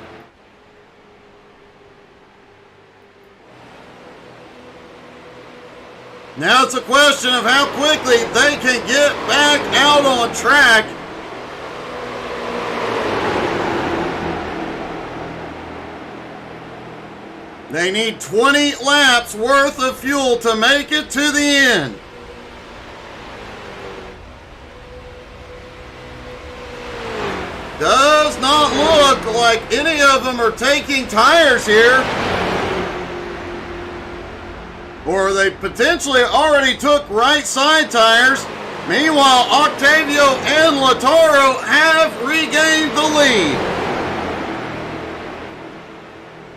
Now it's a question of how quickly they can get back out on track. They need 20 laps worth of fuel to make it to the end. Does not look like any of them are taking tires here. Or they potentially already took right side tires. Meanwhile, Octavio and Lautaro have regained the lead.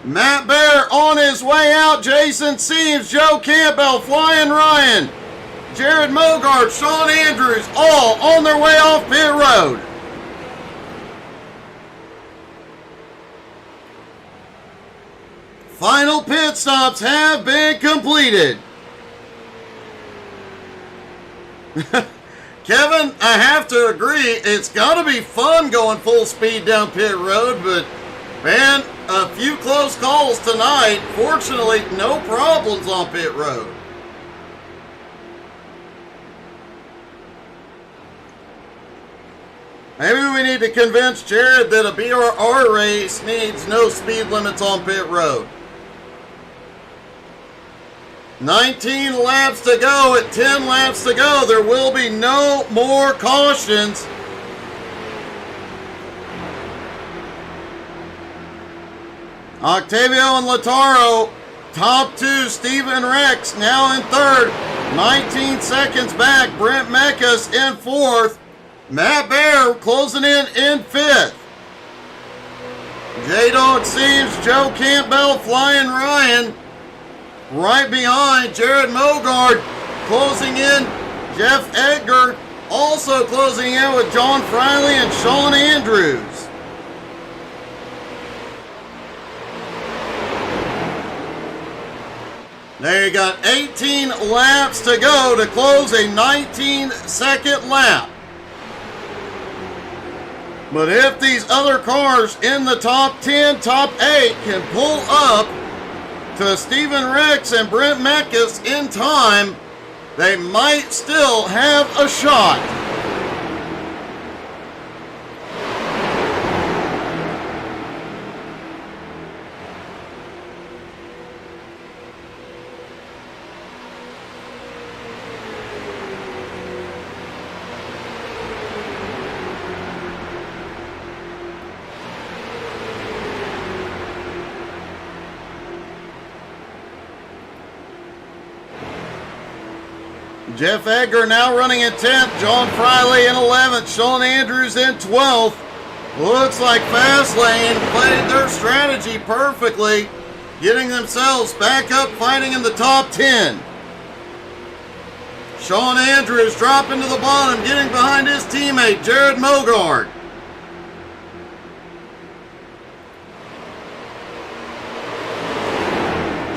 Matt Bear on his way out. Jason Seames, Joe Campbell, Flying Ryan, Jared Mogart, Sean Andrews, all on their way off pit road. Final pit stops have been completed. Kevin, I have to agree, it's got to be fun going full speed down pit road, but man, a few close calls tonight. Fortunately, no problems on pit road. Maybe we need to convince Jared that a BRR race needs no speed limits on pit road. 19 laps to go. At 10 laps to go, there will be no more cautions. Octavio and Lautaro, top 2. Steven Rex now in 3rd. 19 seconds back. Brent Mekas in 4th. Matt Bear closing in 5th. J-Dog Seames, Joe Campbell, Flying Ryan right behind. Jared Mogard closing in. Jeff Edgar also closing in with John Friley and Sean Andrews. There you got 18 laps to go to close a 19-second lap. But if these other cars in the top 10, top 8 can pull up to Steven Rex and Brent Mekas in time, they might still have a shot. Jeff Edgar now running in 10th. John Friley in 11th. Sean Andrews in 12th. Looks like Fastlane played their strategy perfectly, getting themselves back up fighting in the top 10. Sean Andrews dropping to the bottom, getting behind his teammate, Jared Mogard.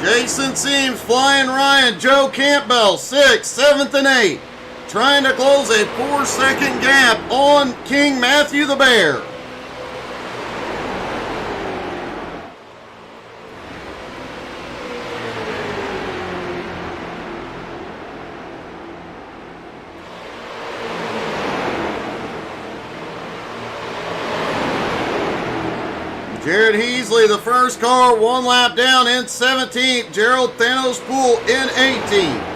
Jason Seams, Flying Ryan, Joe Campbell, 6th, 7th, and 8th. Trying to close a 4-second gap on King Matthew the Bear. Jared Heasley, the first car, 1 lap down in 17th. Gerald Thanos Poole in 18th.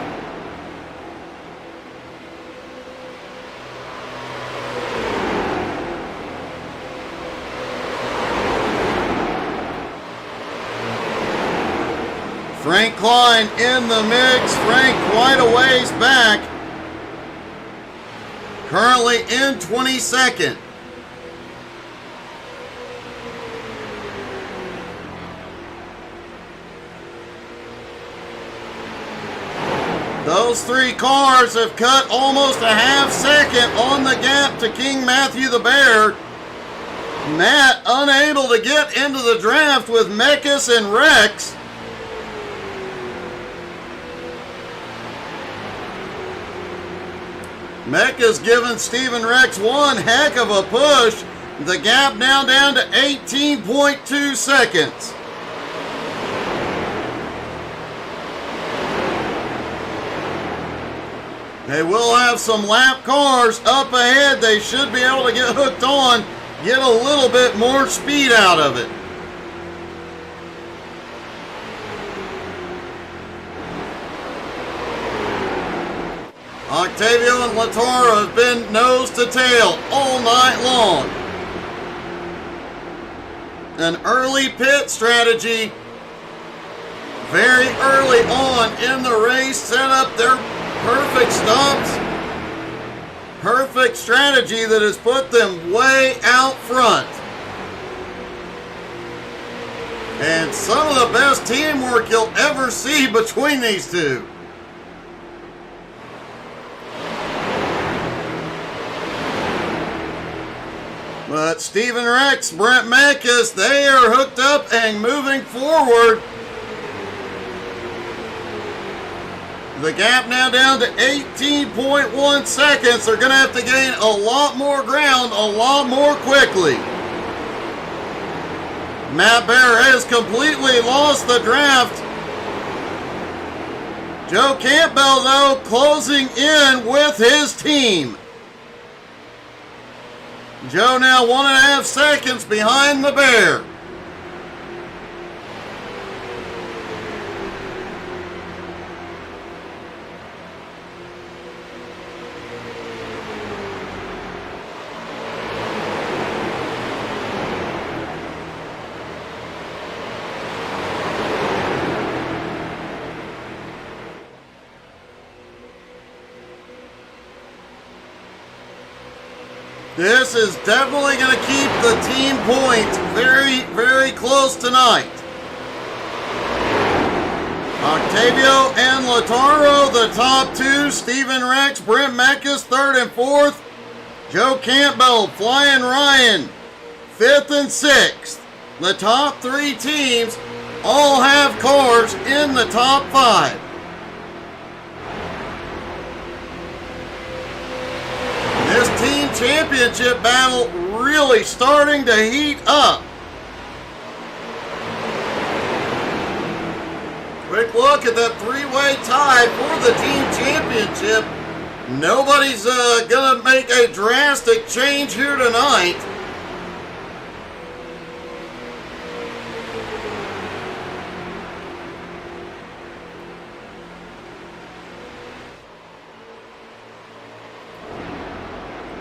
Frank Klein in the mix. Frank quite a ways back. Currently in 22nd. Those 3 cars have cut almost a half second on the gap to King Matthew the Bear. Matt unable to get into the draft with Mekas and Rex. Mekas giving Steven Rex one heck of a push. The gap now down to 18.2 seconds. They will have some lap cars up ahead. They should be able to get hooked on, get a little bit more speed out of it. Octavio and Lataro have been nose to tail all night long. An early pit strategy very early on in the race set up their perfect stops. Perfect strategy that has put them way out front. And some of the best teamwork you'll ever see between these two. But Steven Rex, Brent Mekas, they are hooked up and moving forward. The gap now down to 18.1 seconds. They're going to have to gain a lot more ground, a lot more quickly. Matt Bear has completely lost the draft. Joe Campbell, though, closing in with his team. Joe now 1.5 seconds behind the Bear. This is definitely going to keep the team points very, very close tonight. Octavio and Lataro, the top 2. Steven Rex, Brent Mekas, 3rd and 4th. Joe Campbell, Flying Ryan, 5th and 6th. The top 3 teams all have cars in the top 5. This team championship battle really starting to heat up. Quick look at that 3-way tie for the team championship. Nobody's going to make a drastic change here tonight.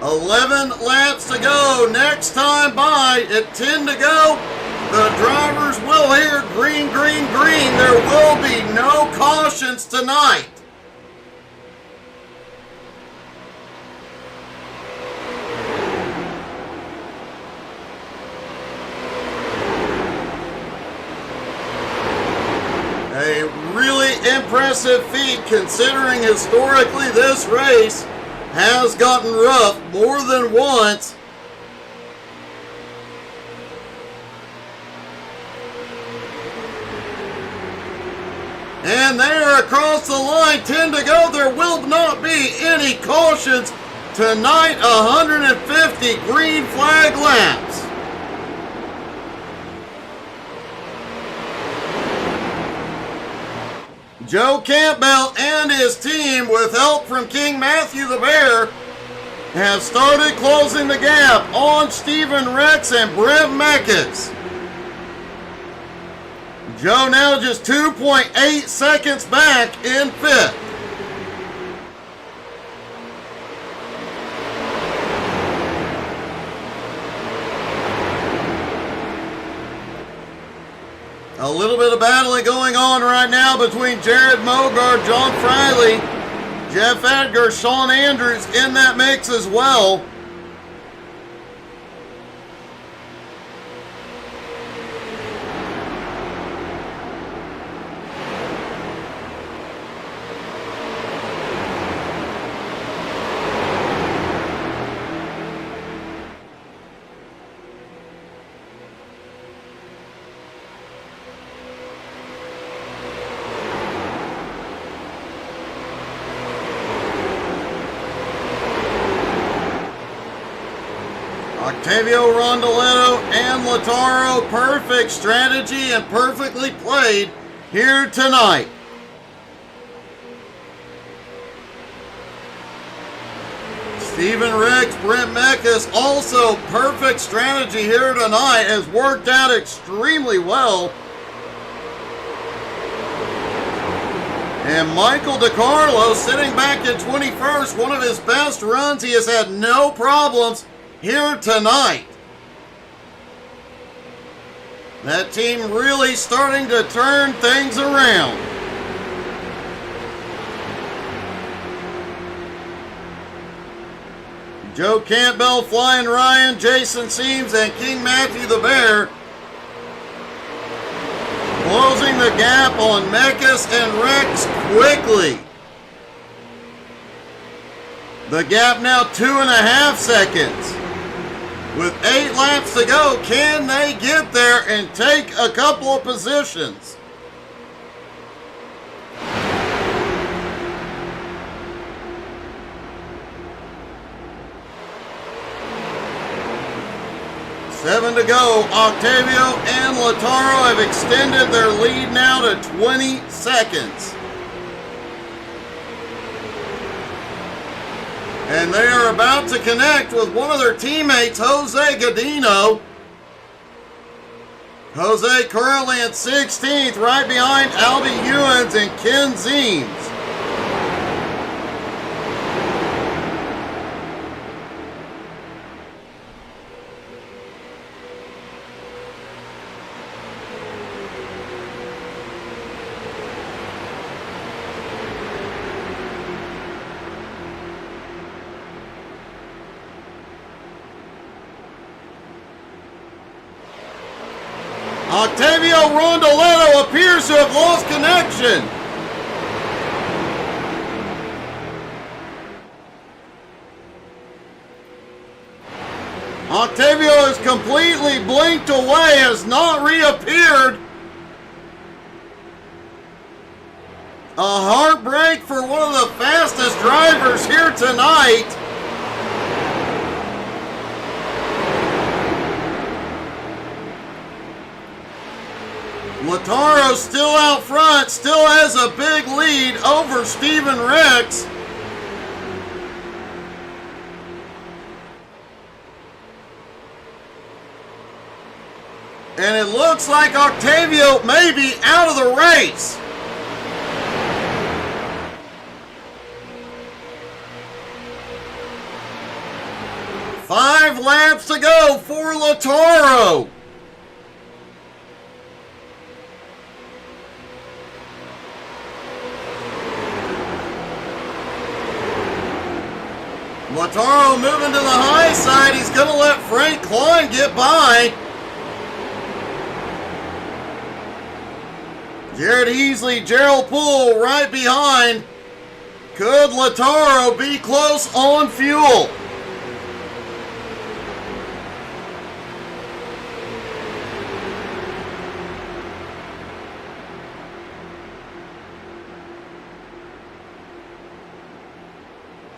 $11 laps to go. Next time by at 10 to go, the drivers will hear green, green, green. There will be no cautions tonight. impressive feat considering historically this race has gotten rough more than once. And they are across the line, 10 to go. There will not be any cautions tonight. 150 green flag laps. Joe Campbell and his team, with help from King Matthew the Bear, have started closing the gap on Stephen Rex and Brent Meckes. Joe now just 2.8 seconds back in fifth. A little bit of battling going on right now between Jared Mogard, John Friley, Jeff Edgar, Sean Andrews in that mix as well. Octavio Rondoletto and Lataro, perfect strategy and perfectly played here tonight. Stephen Rex, Brent Meckes, also perfect strategy here tonight, has worked out extremely well. And Michael DiCarlo sitting back at 21st, one of his best runs. He has had no problems here tonight. That team really starting to turn things around. Joe Campbell, Flying Ryan, Jason Seams, and King Matthew the Bear closing the gap on Meckes and Rex quickly. The gap now 2.5 seconds. With 8 laps to go, can they get there and take a couple of positions? Seven to go. Octavio and Lataro have extended their lead now to 20 seconds. And they are about to connect with one of their teammates, Jose Godino. Jose currently in 16th, right behind Albie Ewens and Ken Zeems. Octavio Rondoletto appears to have lost connection. Octavio has completely blinked away, has not reappeared. A heartbreak for one of the fastest drivers here tonight. Lataro still out front, still has a big lead over Stephen Rex. And it looks like Octavio may be out of the race. Five laps to go for Lataro. Lataro moving to the high side. He's going to let Frank Klein get by. Jared Heasley, Gerald Poole right behind. Could Lataro be close on fuel?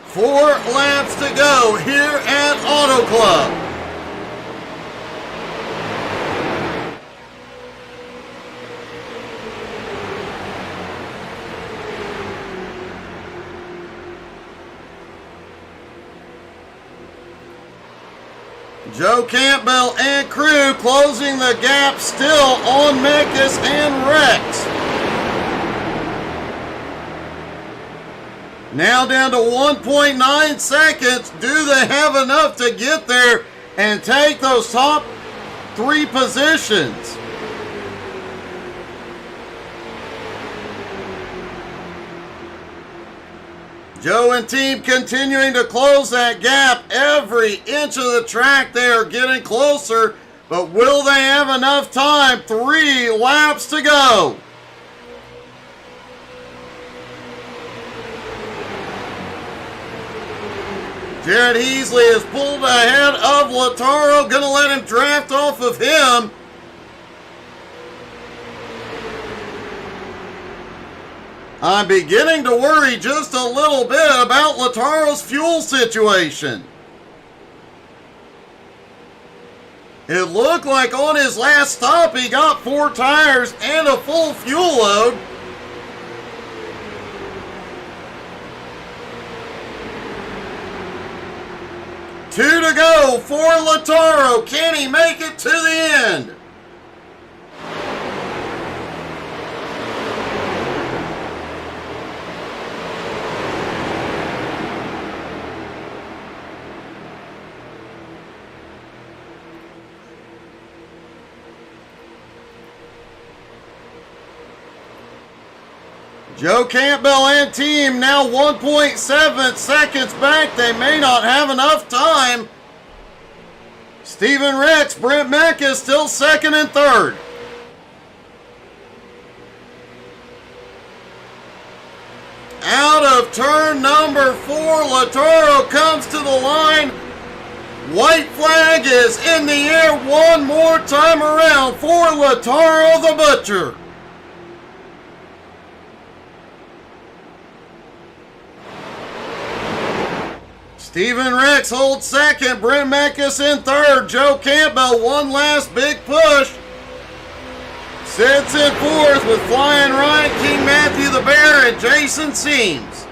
Four laps to go here at Auto Club. Joe Campbell and crew closing the gap still on Mekas and Rex. Now down to 1.9 seconds. Do they have enough to get there and take those top three positions? Joe and team continuing to close that gap. Every inch of the track they are getting closer, but will they have enough time? 3 laps to go. Jared Heasley is pulled ahead of Lataro. Gonna let him draft off of him. I'm beginning to worry just a little bit about Lataro's fuel situation. It looked like on his last stop he got 4 tires and a full fuel load. Two to go for Lataro. Can he make it to the end? Joe Campbell and team now 1.7 seconds back. They may not have enough time. Steven Rex, Brent Mekas still second and third. Out of turn number 4, Lataro comes to the line. White flag is in the air one more time around for Lataro the Butcher. Steven Rex holds second, Brent Mekas in third, Joe Campbell one last big push. Sits in fourth with Flying Ryan, King Matthew the Bear, and Jason Seams.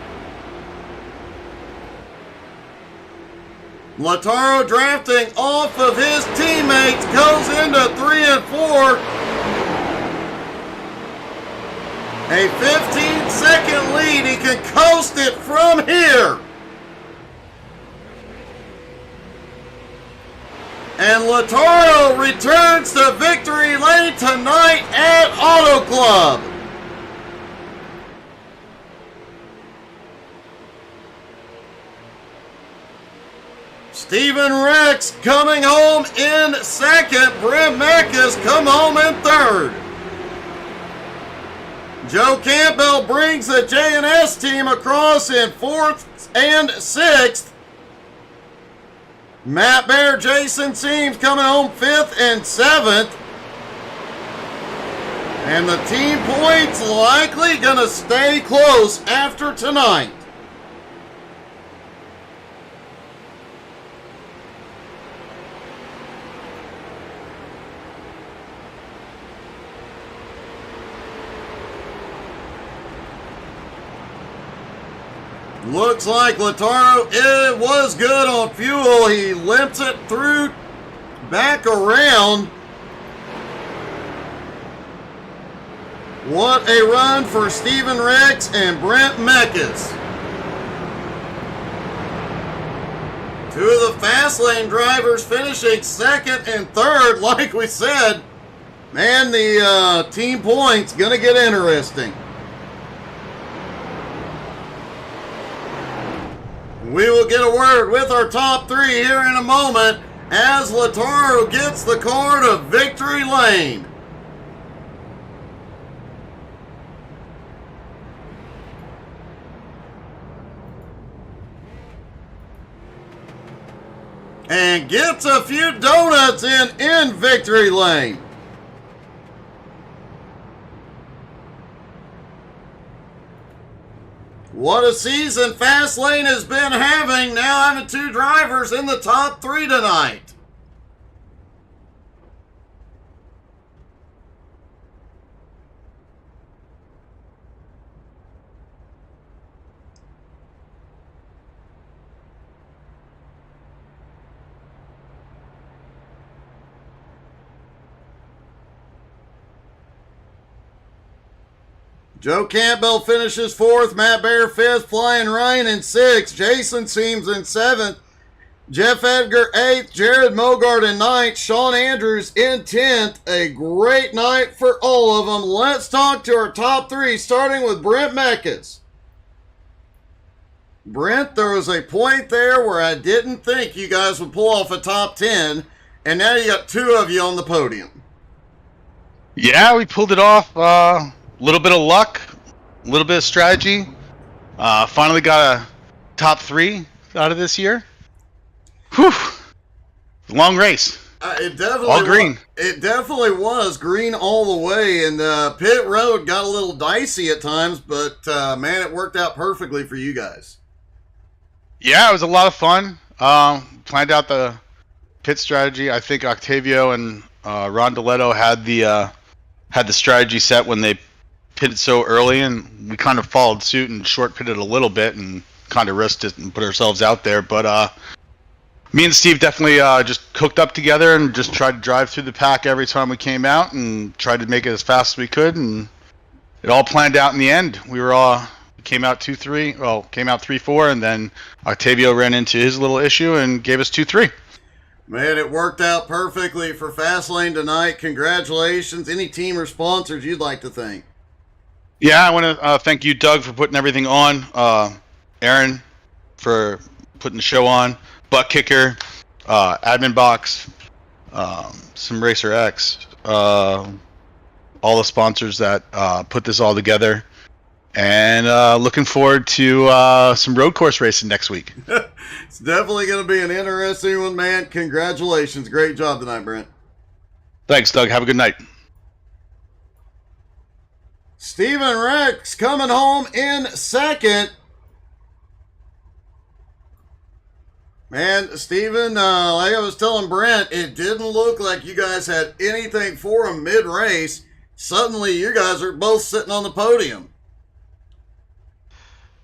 Lataro drafting off of his teammates, goes into 3 and 4. A 15-second lead, he can coast it from here. And Lataro returns to victory lane tonight at Auto Club. Steven Rex coming home in second. Brent Mekas come home in third. Joe Campbell brings the J&S team across in fourth and sixth. Matt Bear, Jason Seams coming home 5th and 7th. And the team points likely going to stay close after tonight. Looks like Lataro, it was good on fuel. He limps it through, back around. What a run for Steven Rex and Brent Mekas. Two of the fast lane drivers finishing second and third. Like we said, man, the team points gonna get interesting. We will get a word with our top 3 here in a moment as Lataro gets the car to victory lane. and gets a few donuts in victory lane. What a season Fastlane has been having, now having 2 drivers in the top 3 tonight. Joe Campbell finishes 4th, Matt Bear 5th, Flying Ryan in 6th, Jason Seams in 7th, Jeff Edgar 8th, Jared Mogart in 9th, Sean Andrews in 10th. A great night for all of them. Let's talk to our top 3, starting with Brent Meckes. Brent, there was a point there where I didn't think you guys would pull off a top 10, and now you got 2 of you on the podium. Yeah, we pulled it off. Little bit of luck, a little bit of strategy. Finally got a top 3 out of this year. Whew. Long race. It definitely all green. It definitely was green all the way, and pit road got a little dicey at times, but man, it worked out perfectly for you guys. Yeah, it was a lot of fun. Planned out the pit strategy. I think Octavio and Ron Deletto had the strategy set when they pitted so early, and we kind of followed suit and short pitted a little bit and kind of risked it and put ourselves out there. But me and Steve definitely just cooked up together and just tried to drive through the pack every time we came out and tried to make it as fast as we could, and it all planned out in the end. We came out 2-3, well, came out 3-4, and then Octavio ran into his little issue and gave us 2-3. Man, it worked out perfectly for Fastlane tonight. Congratulations. Any team or sponsors you'd like to thank? Yeah, I want to thank you, Doug, for putting everything on. Aaron for putting the show on. Butt Kicker, Admin Box, some Racer X, all the sponsors that put this all together. And looking forward to some road course racing next week. It's definitely going to be an interesting one, man. Congratulations. Great job tonight, Brent. Thanks, Doug. Have a good night. Steven Rex coming home in 2nd. Man, Steven, like I was telling Brent, it didn't look like you guys had anything for him mid-race. Suddenly, you guys are both sitting on the podium.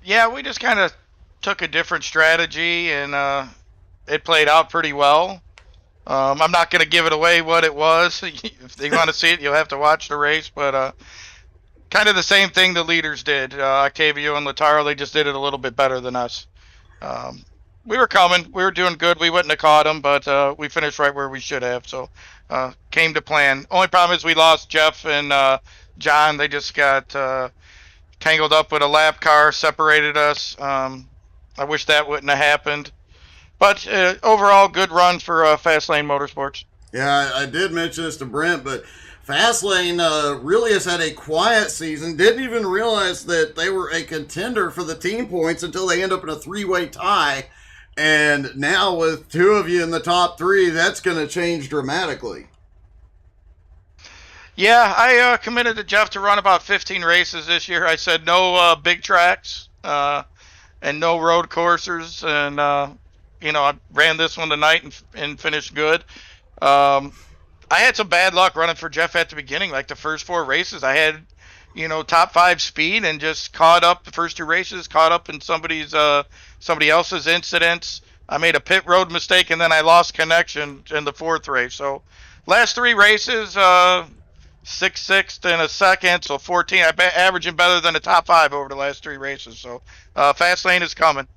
Yeah, we just kind of took a different strategy, and it played out pretty well. I'm not going to give it away what it was. If you want to see it, you'll have to watch the race, but kind of the same thing the leaders did. Octavio and Lataro, they just did it a little bit better than us. We were coming. We were doing good. We wouldn't have caught them, but we finished right where we should have, so came to plan. Only problem is we lost Jeff and John. They just got tangled up with a lap car, separated us. I wish that wouldn't have happened. But overall, good run for Fastlane Motorsports. Yeah, I did mention this to Brent, but Fastlane really has had a quiet season. Didn't even realize that they were a contender for the team points until they end up in a 3-way tie. And now with 2 of you in the top 3, that's going to change dramatically. Yeah, I committed to Jeff to run about 15 races this year. I said no big tracks and no road coursers. And, I ran this one tonight and finished good. I had some bad luck running for Jeff at the beginning. Like the first 4 races, I had, top 5 speed and just caught up the first 2 races, caught up in somebody else's incidents. I made a pit road mistake, and then I lost connection in the 4th race. So last 3 races, 6th, 6th, and a 2nd, so 14. I'm averaging better than the top 5 over the last 3 races. So Fastlane is coming.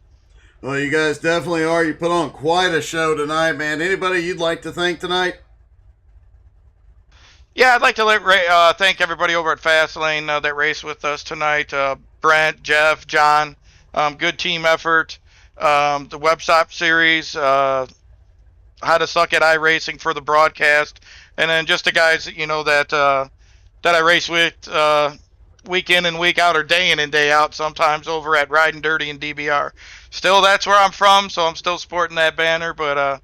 Well, you guys definitely are. You put on quite a show tonight, man. Anybody you'd like to thank tonight? Yeah, I'd like to thank everybody over at Fastlane that raced with us tonight. Brent, Jeff, John, good team effort. The webshop series, How to Suck at iRacing for the broadcast, and then just the guys that I race with week in and week out, or day in and day out sometimes, over at Riding Dirty and DBR. Still, that's where I'm from, so I'm still sporting that banner, but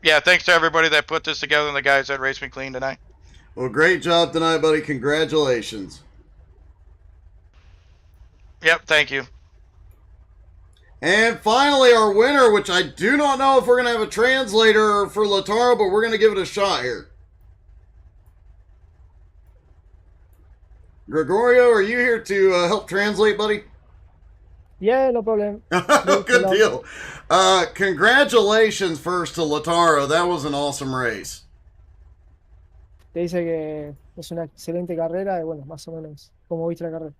yeah, thanks to everybody that put this together and the guys that raced me clean tonight. Well, great job tonight, buddy. Congratulations. Yep, thank you. And finally, our winner, which I do not know if we're going to have a translator for Lataro, but we're going to give it a shot here. Gregorio, are you here to help translate, buddy? Yeah, no problem. Good deal. Congratulations first to Lataro. That was an awesome race. Te dice que es una excelente carrera y bueno, más o menos, ¿cómo viste la carrera?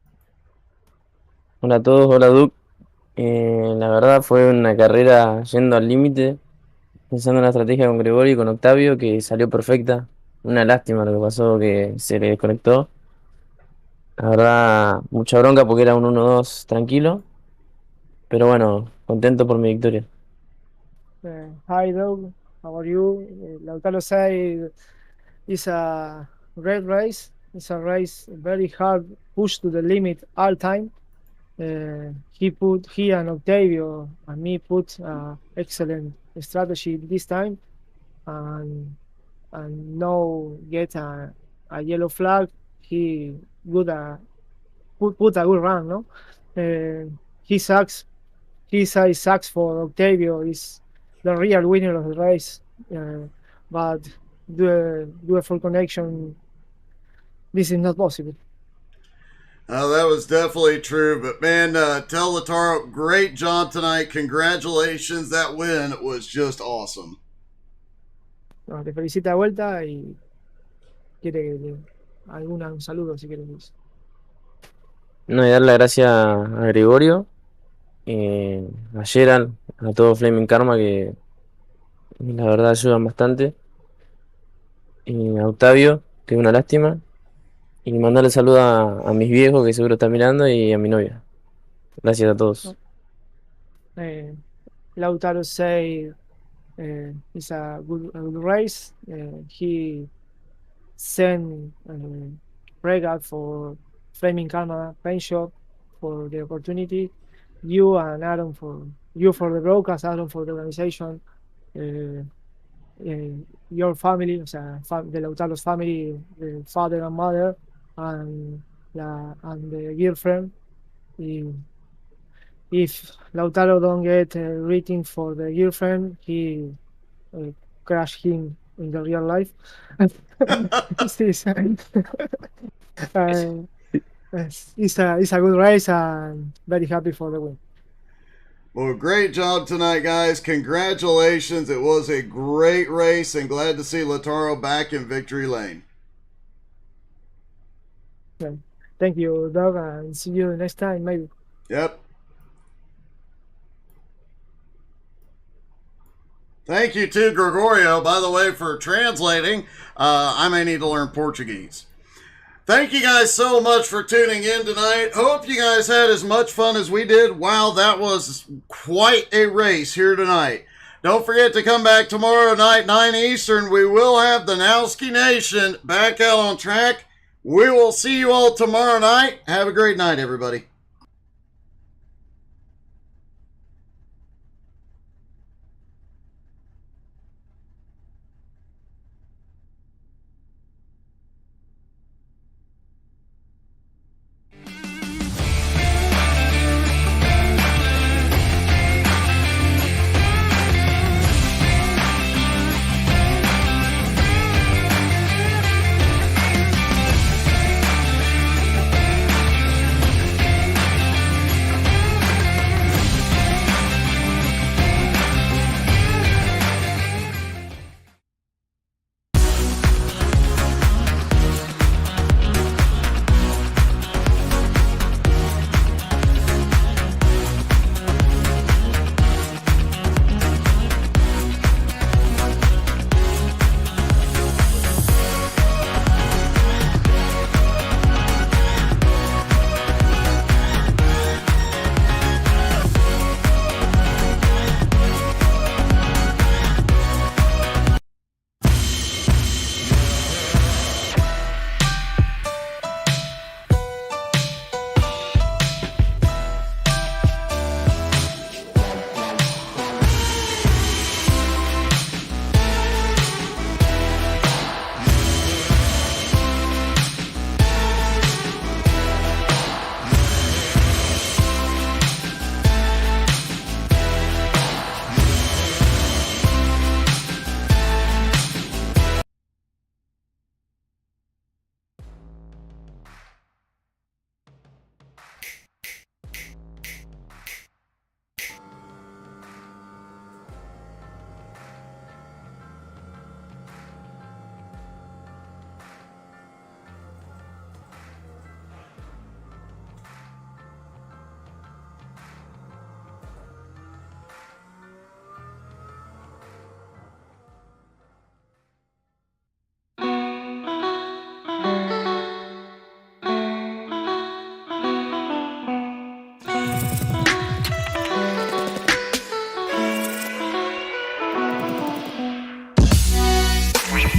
Hola a todos, hola Duke. La verdad fue una carrera yendo al límite, pensando en la estrategia con Gregorio y con Octavio, que salió perfecta. Una lástima lo que pasó, que se le desconectó. La verdad, mucha bronca porque era un 1-2 tranquilo. Pero bueno, contento por mi victoria. Hi, Doug. How are you? Lautaro said it's a great race. It's a race very hard, push to the limit all time. He and Octavio and me put excellent strategy this time, and no get a yellow flag. He put a good run, no? He says sucks for Octavio is the real winner of the race, but do a full connection. This is not possible. That was definitely true, but man, tell Lataro, great job tonight. Congratulations. That win was just awesome. No, te felicita de vuelta y quiere que un saludo si quieres. No, y darle las gracias a Gregorio, a Gerald, a todo Flaming Karma, que la verdad ayudan bastante. Y a Octavio, que es una lástima. Y mandarle saludos a mis viejos, que seguro están mirando, y a mi novia. Gracias a todos. Lautaro say it's a good race. He sent regard for Flaming Karma Paint Shop for the opportunity. You and Aaron for the broadcast, Aaron for the organization. Your family, o sea, de Lautaro's family, the father and mother, and the girlfriend. If Lautaro don't get a rating for the girlfriend, he crash him in the real life. It's a good race and very happy for the win. Well, great job tonight, guys. Congratulations. It was a great race, and glad to see Lataro back in victory lane. Thank you, Doug, and see you next time, maybe. Yep. Thank you to Gregorio, by the way, for translating. I may need to learn Portuguese. Thank you guys so much for tuning in tonight. Hope you guys had as much fun as we did. Wow, that was quite a race here tonight. Don't forget to come back tomorrow night, 9 Eastern. We will have the Nowski Nation back out on track. We will see you all tomorrow night. Have a great night, everybody.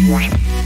Bye.